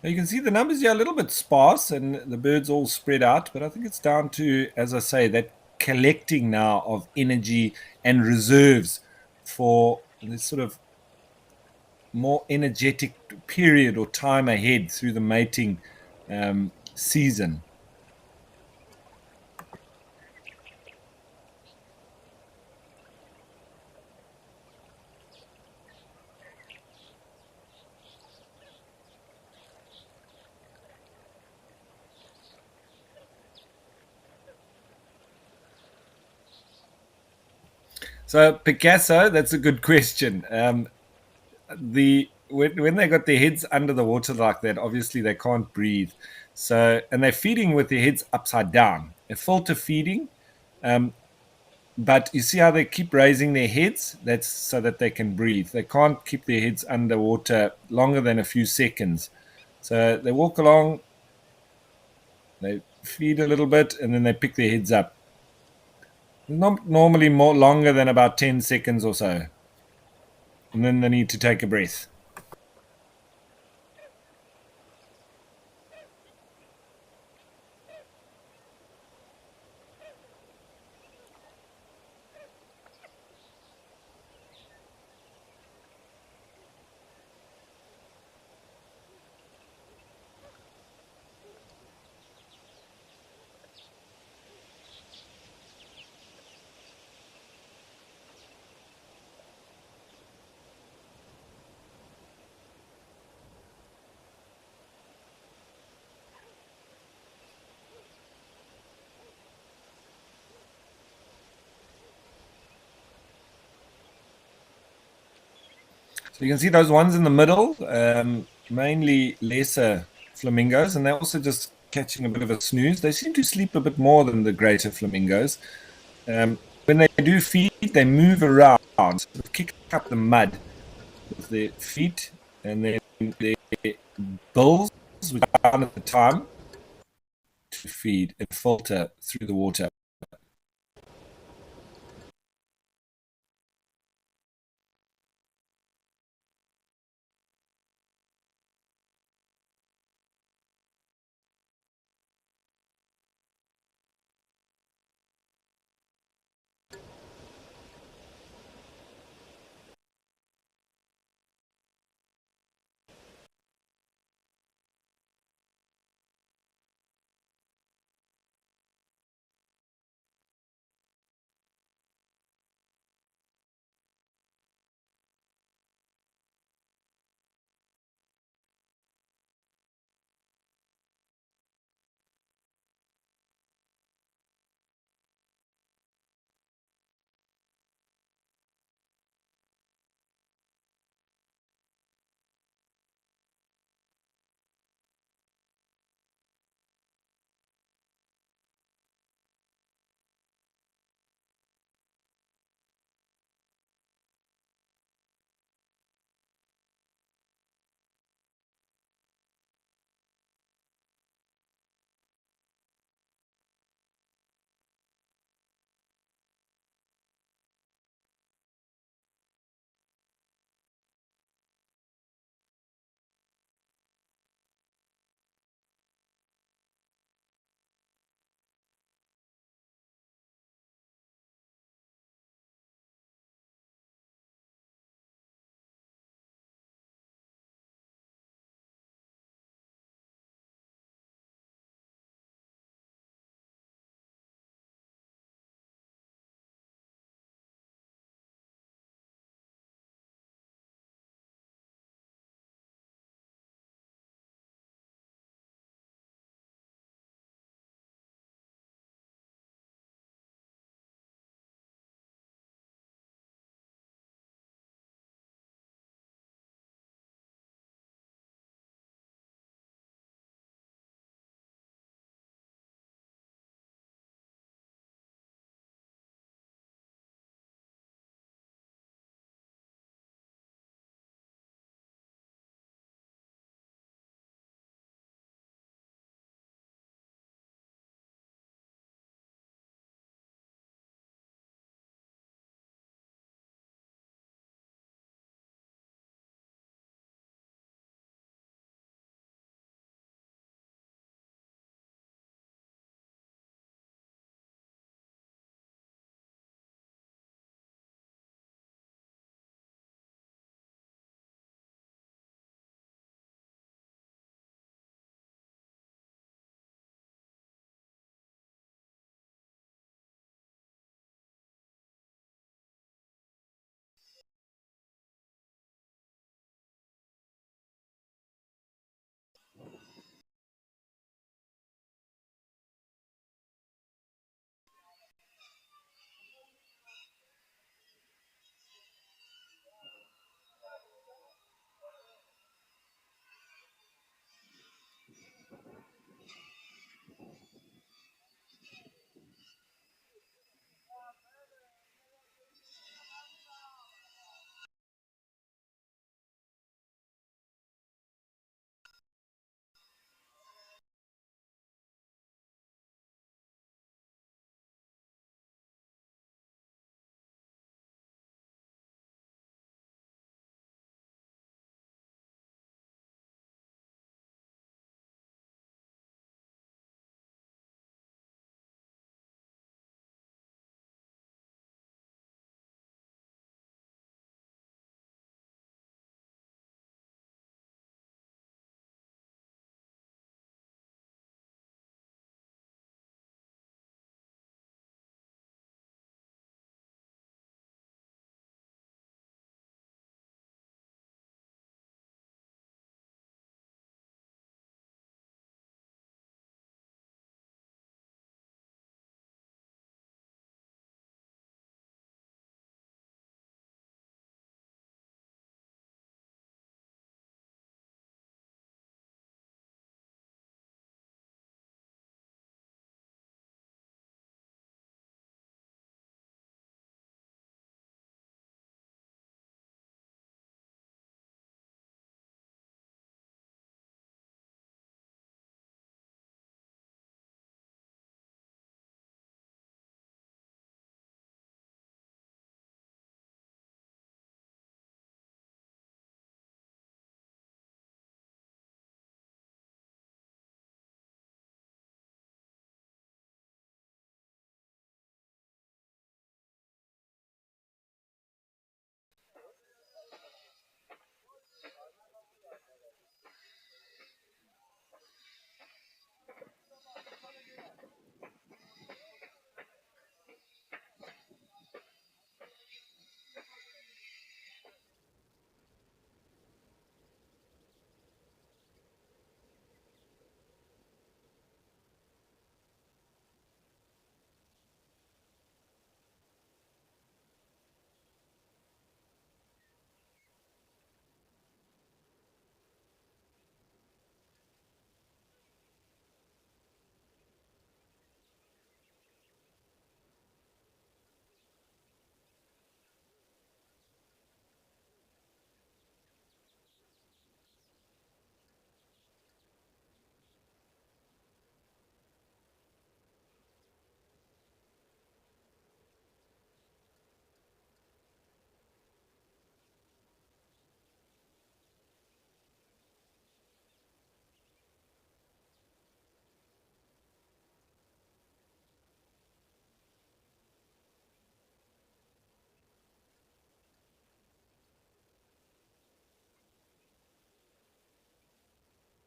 Now you can see the numbers here are a little bit sparse and the birds all spread out, but I think it's down to, as I say, that collecting now of energy and reserves for this sort of more energetic period or time ahead through the mating season. So Picasso, that's a good question. When they got their heads under the water like that, obviously they can't breathe. So and they're feeding with their heads upside down. They're filter feeding, but you see how they keep raising their heads? That's so that they can breathe. They can't keep their heads underwater longer than a few seconds. So they walk along, they feed a little bit, and then they pick their heads up. Not normally more longer than about 10 seconds or so. And then they need to take a breath. So you can see those ones in the middle, mainly lesser flamingos, and they're also just catching a bit of a snooze. They seem to sleep a bit more than the greater flamingos. When they do feed, they move around, sort of kick up the mud with their feet, and then their bills, which are down at the time, to feed and filter through the water.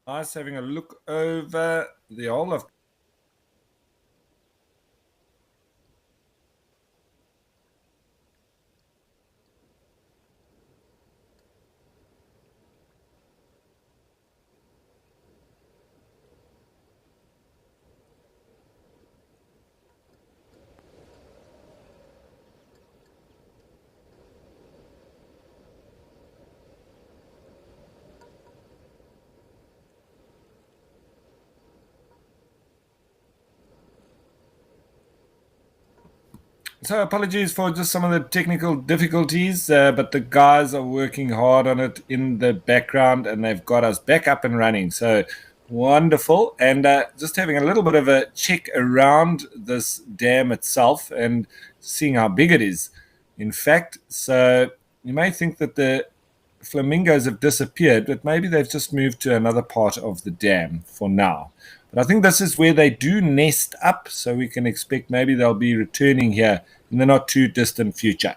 Nice having a look over the whole of. So apologies for just some of the technical difficulties, but the guys are working hard on it in the background, and they've got us back up and running. So wonderful. And just having a little bit of a check around this dam itself and seeing how big it is. In fact, so you may think that the flamingos have disappeared, but maybe they've just moved to another part of the dam for now. But I think this is where they do nest up, so we can expect maybe they'll be returning here in the not too distant future.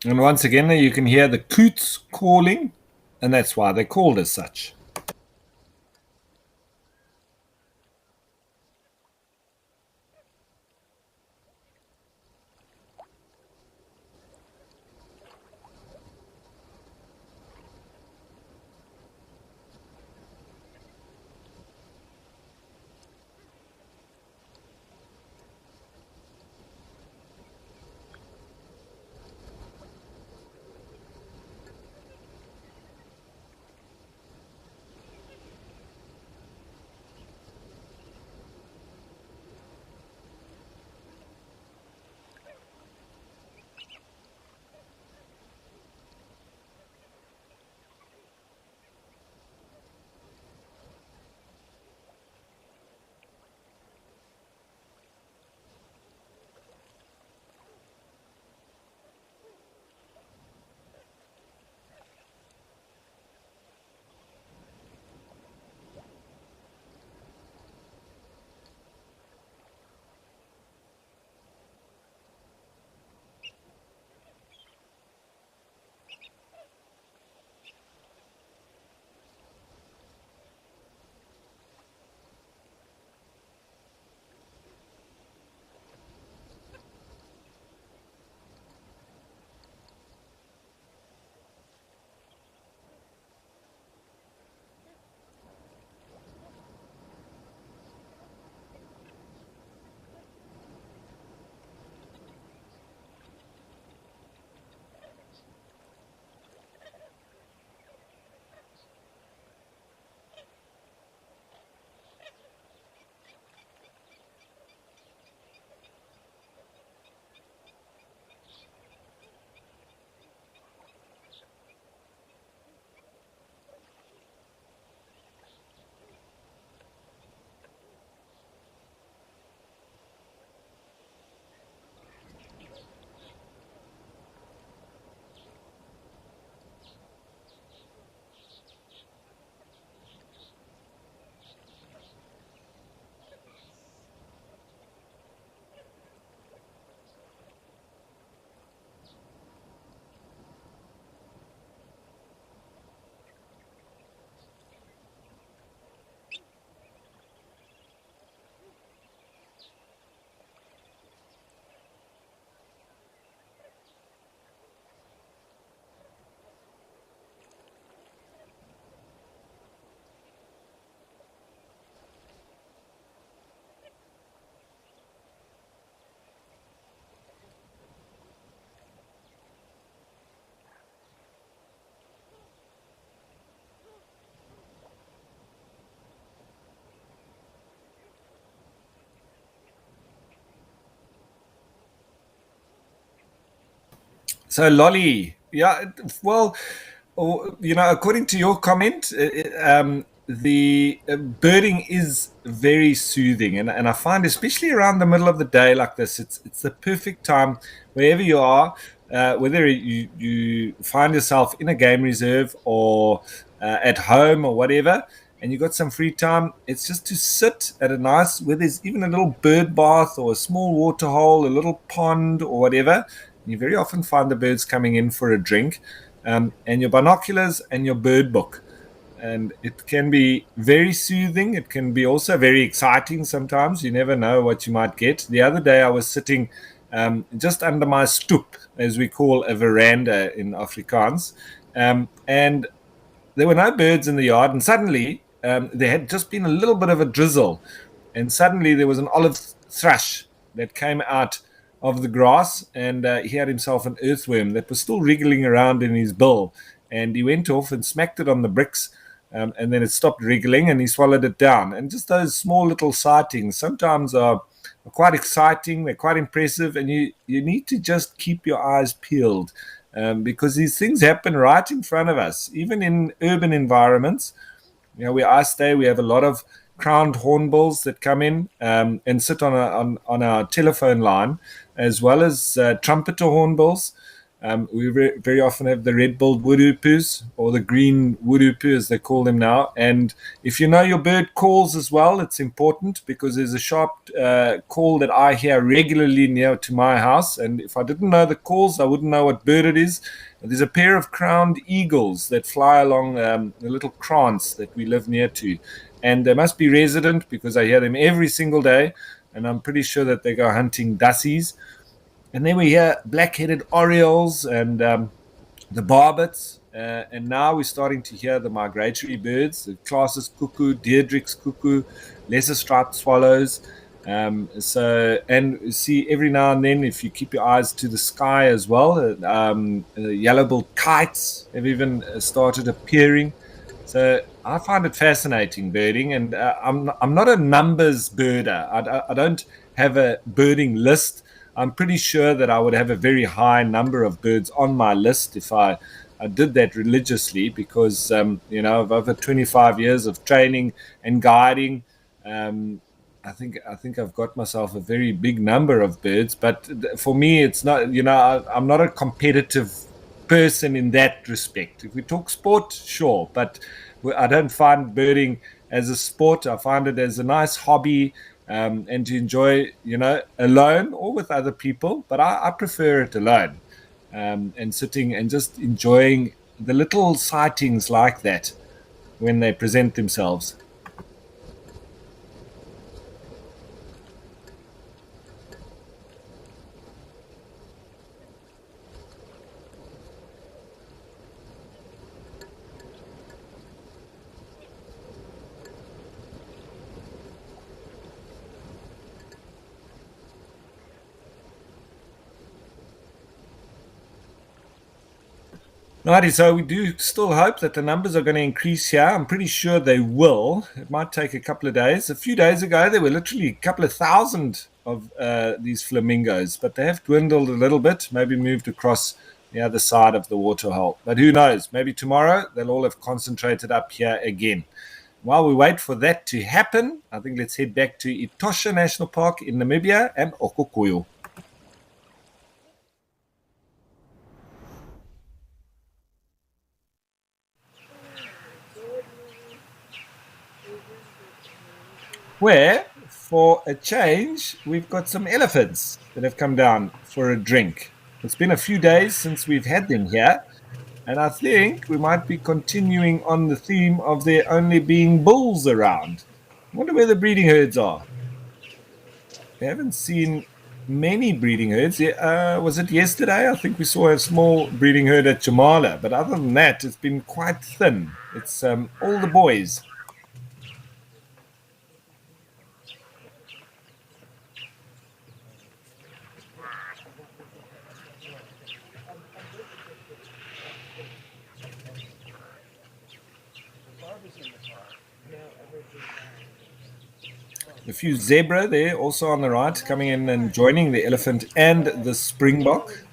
And once again, you can hear the coots calling, and that's why they're called as such. So, Lolly, yeah, well, according to your comment, the birding is very soothing, and I find, especially around the middle of the day like this, it's the perfect time wherever you are, whether you find yourself in a game reserve or at home or whatever, and you've got some free time. It's just to sit at a nice, where there's even a little bird bath or a small water hole, a little pond or whatever. You very often find the birds coming in for a drink, and your binoculars and your bird book. And it can be very soothing. It can be also very exciting sometimes. You never know what you might get. The other day, I was sitting just under my stoep, as we call a veranda in Afrikaans, and there were no birds in the yard. And suddenly, there had just been a little bit of a drizzle, and suddenly there was an olive thrush that came out of the grass, and he had himself an earthworm that was still wriggling around in his bill, and he went off and smacked it on the bricks, and then it stopped wriggling, and he swallowed it down. And just those small little sightings sometimes are quite exciting. They're quite impressive, and you need to just keep your eyes peeled, because these things happen right in front of us, even in urban environments. Where I stay, we have a lot of crowned hornbills that come in and sit on our telephone line, as well as trumpeter hornbills. We very often have the red-billed woodhoopers, or the green woodhooper as they call them now. And if you know your bird calls as well, it's important, because there's a sharp call that I hear regularly near to my house. And if I didn't know the calls, I wouldn't know what bird it is. There's a pair of crowned eagles that fly along the little krantz that we live near to. And they must be resident, because I hear them every single day. And I'm pretty sure that they go hunting dussies. And then we hear black-headed orioles and the barbets. And now we're starting to hear the migratory birds, the Klaas's cuckoo, Deirdre's cuckoo, lesser striped swallows. And see, every now and then, if you keep your eyes to the sky as well, yellow-billed kites have even started appearing. So I find it fascinating, birding, and I'm not a numbers birder. I don't have a birding list. I'm pretty sure that I would have a very high number of birds on my list if I did that religiously, because of over 25 years of training and guiding. I think I've got myself a very big number of birds, but for me, it's not. I'm not a competitive person in that respect. If we talk sport, sure, but I don't find birding as a sport. I find it as a nice hobby, and to enjoy, alone or with other people. But I prefer it alone, and sitting and just enjoying the little sightings like that when they present themselves. Righty, so we do still hope that the numbers are going to increase here. I'm pretty sure they will. It might take a couple of days. A few days ago, there were literally a couple of thousand of these flamingos, but they have dwindled a little bit, maybe moved across the other side of the waterhole. But who knows? Maybe tomorrow they'll all have concentrated up here again. While we wait for that to happen, I think let's head back to Etosha National Park in Namibia and Okokoyo. Where, for a change, we've got some elephants that have come down for a drink. It's been a few days since we've had them here, and I think we might be continuing on the theme of there only being bulls around. I wonder where the breeding herds are. We haven't seen many breeding herds. Was it yesterday? I think we saw a small breeding herd at Jamala, but other than that, it's been quite thin. It's all the boys. A few zebra there also on the right, coming in and joining the elephant and the springbok.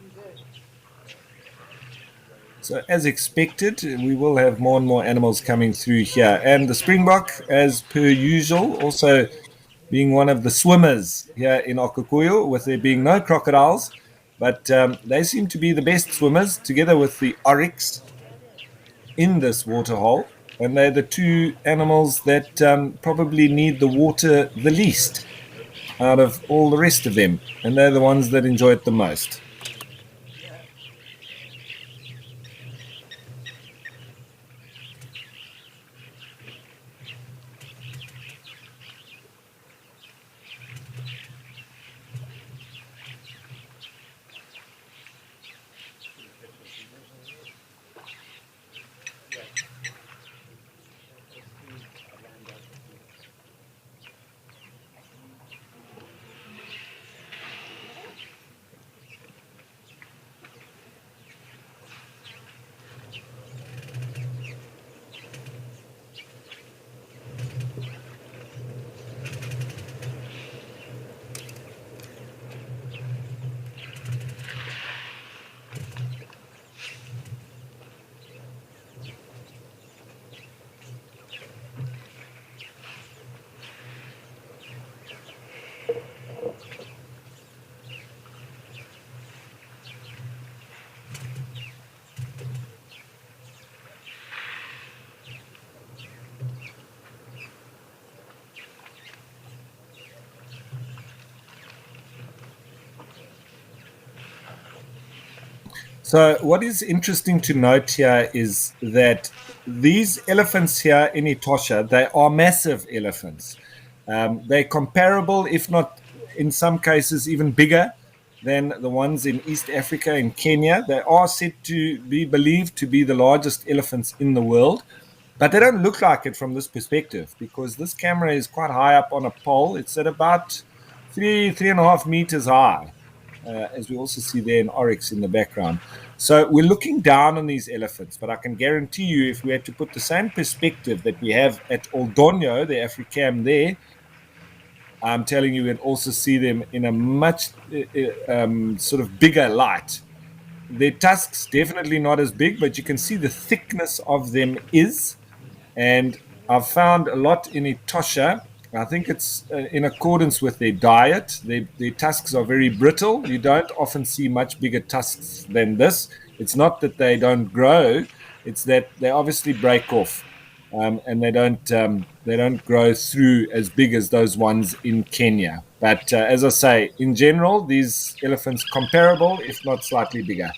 So as expected, we will have more and more animals coming through here. And the springbok, as per usual, also being one of the swimmers here in Okukuyu, with there being no crocodiles, but they seem to be the best swimmers, together with the oryx in this waterhole. And they're the two animals that probably need the water the least out of all the rest of them. And they're the ones that enjoy it the most. So what is interesting to note here is that these elephants here in Etosha, they are massive elephants. They're comparable, if not in some cases even bigger than the ones in East Africa, in Kenya. They are said to be believed to be the largest elephants in the world, but they don't look like it from this perspective, because this camera is quite high up on a pole. It's at about 3.5 meters high. As we also see there an oryx in the background. So we're looking down on these elephants, but I can guarantee you, if we had to put the same perspective that we have at Oldonyo, the Africam there, I'm telling you, we'd also see them in a much sort of bigger light. Their tusks definitely not as big, but you can see the thickness of them is. And I've found a lot in Etosha. I think it's in accordance with their diet. Their tusks are very brittle. You don't often see much bigger tusks than this. It's not that they don't grow; it's that they obviously break off, and they don't grow through as big as those ones in Kenya. But as I say, in general, these elephants comparable, if not slightly bigger.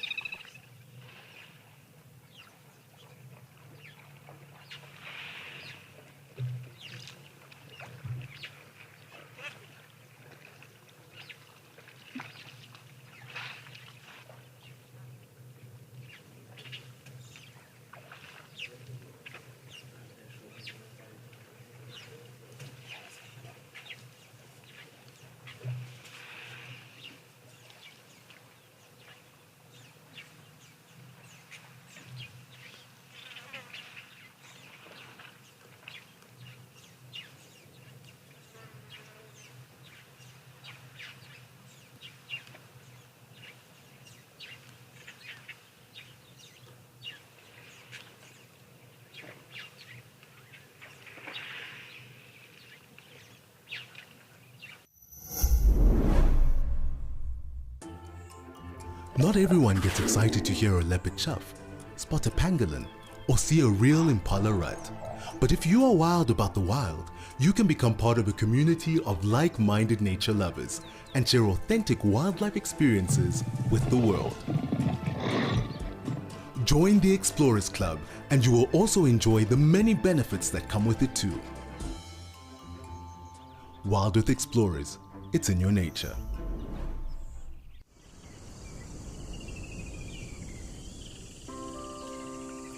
Not everyone gets excited to hear a leopard chuff, spot a pangolin, or see a real impala rut. But if you are wild about the wild, you can become part of a community of like-minded nature lovers and share authentic wildlife experiences with the world. Join the Explorers Club and you will also enjoy the many benefits that come with it too. WildEarth Explorers, it's in your nature.